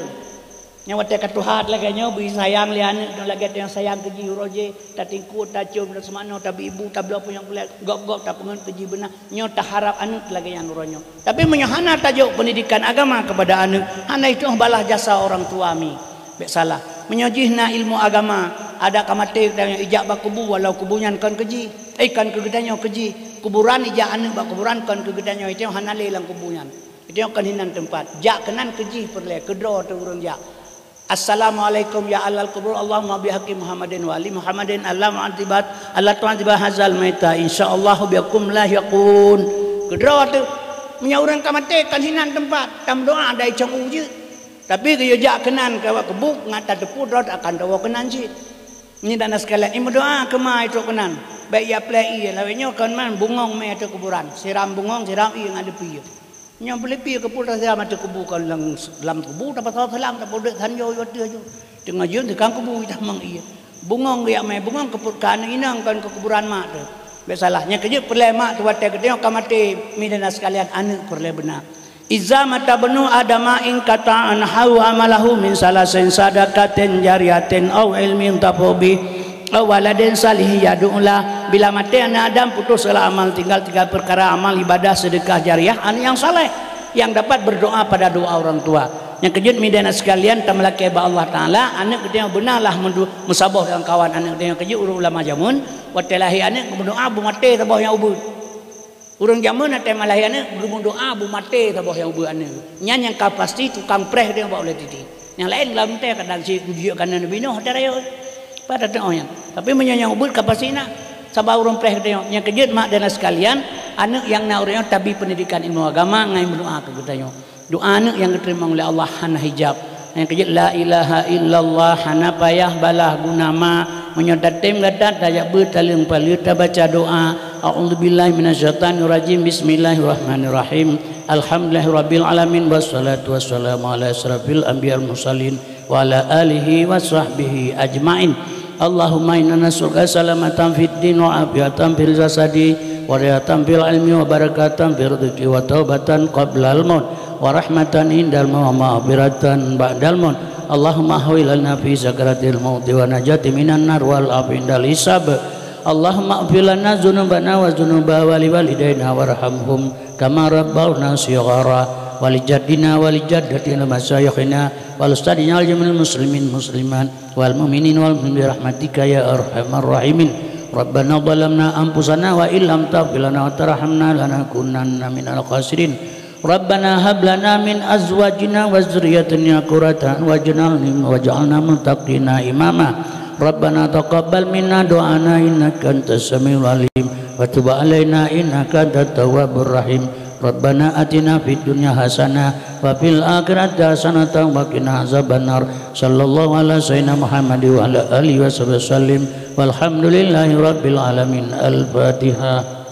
nyawa te katuha lagi nyawa beri sayang le ane dan lagi yang sayang keji roje tatingku tacum dan semano tabi ibu tabla pun yang perle gop-gop tak pengen keji benar nyawa tak harap ane lagi yang nuronyo tapi menyahana tajuk pendidikan agama kepada ane hana itu balah jasa orang tua mi baik salah menyojihna ilmu agama ada kamate yang ijak ba kubu walau kubunyan kan keji kan kegedanyo keji kuburan ijak ane ba kuburan kan kegedanyo itu hanale lang kubunyan itu kan hinan tempat jak kenan keji perle kedro tu urang jak assalamualaikum ya alal kubur Allahumma bihaqi Muhammadin wa ali Muhammadin Allahumma antibat Allah tu'antibat hazal maita insyaallah biakum la yaqun kedro tu punya orang kamate kan hinan tempat tam doa ada icang uji tapi dia jak kenan ke kebuk ngata depu dot akan dawa kenan ji ni dana sekalian imu doa ke mai tu kenan baik ya play lawenya kan man bungong me tu kuburan siram bungong siram i ngadepi nyam beli pi ke pul siram tu kubu kan dalam kubu dapat salam tak bodek than yo yo tu tengah jun tekang kubu kita mang i bungong dia me bungong ke kan inang kan ke kuburan mak tu baik salahnya kerja perle mak tu wate gede kamate mi dana sekalian ane perle benar Iza mata benu adama ing kata anhau amalahu min salasin sadaqatin jariyatin aw ilmin tafobi aw waladin salih yad'ula bila mati anak Adam putus segala amal tinggal 3 perkara amal ibadah sedekah jariah yang saleh yang dapat berdoa pada doa orang tua yang kejut midana sekalian tamalake ba Allah taala anak gede yang benarlah musabah dengan kawan anak gede yang kejut ulama jamun watelahi anak berdoa bu mati tabah yang ubud urang jaman ate malayana berdoa bu mate tabah yang bu ane nyan yang pasti tukang preh dia bawa oleh titi yang lain dalam teh kadang si kujiak kanan bino hadayo pada tengoknya tapi menyanyang ubud kapasina sabah urang preh dia yang kejut mak dan sekalian anak yang naurnya tabi pendidikan ilmu agama ngai berdoa ke getanyo doa anak yang diterima oleh Allah hana hijab yang kejut la ilaha illallah hana payah balah gunama menyodatim gadat dayak bertaling palir baca doa a'udzubillahi minasyaitonir rajim bismillahirrahmanirrahim alhamdulillahirabbil alamin wassalatu wassalamu ala asrafil anbiya'il mursalin wa ala alihi washabbihi ajmain Allahumma inna nas'aluka salamatan fid din wa afiyatan fil jasadi wa riyatan fil ilmi wa barakatan fil rizqi wa taubatan qablal maut wa rahmatan indal maut wa maghfiratan ba'dal maut Allahumma hawilana fi sakaratil mauti wa najati minan nar wal afindal hisab. Allahumma ighfir lana dzunubana wa dzunuba waliwalidayna warhamhum kama rabbawna shighara walijaddina walijaddatina masyayikhina wal ustadina wal jamil muslimin musliman wal mu'minin wal mu'minat rahmatika ya arhamar rahimin. Rabbana dhalamna anfusana wa illam taghfir lana wa tarhamna lanakunanna minal khasirin. Rabbana hab lana min azwajina wa dzurriyyatina qurrata waj'alna muttaqina imama. Rabbana taqabbal minna du'ana innaka antas samiul alim wa tub alaina innaka antat tawwabur rahim. Rabbana atina fid dunya hasanah wa fil akhirati hasanatan wa qina azabannar. Sallallahu ala sayyidina Muhammad wa ala alihi wa sahbihi wasallim walhamdulillahi rabbil alamin. Al-Fatihah.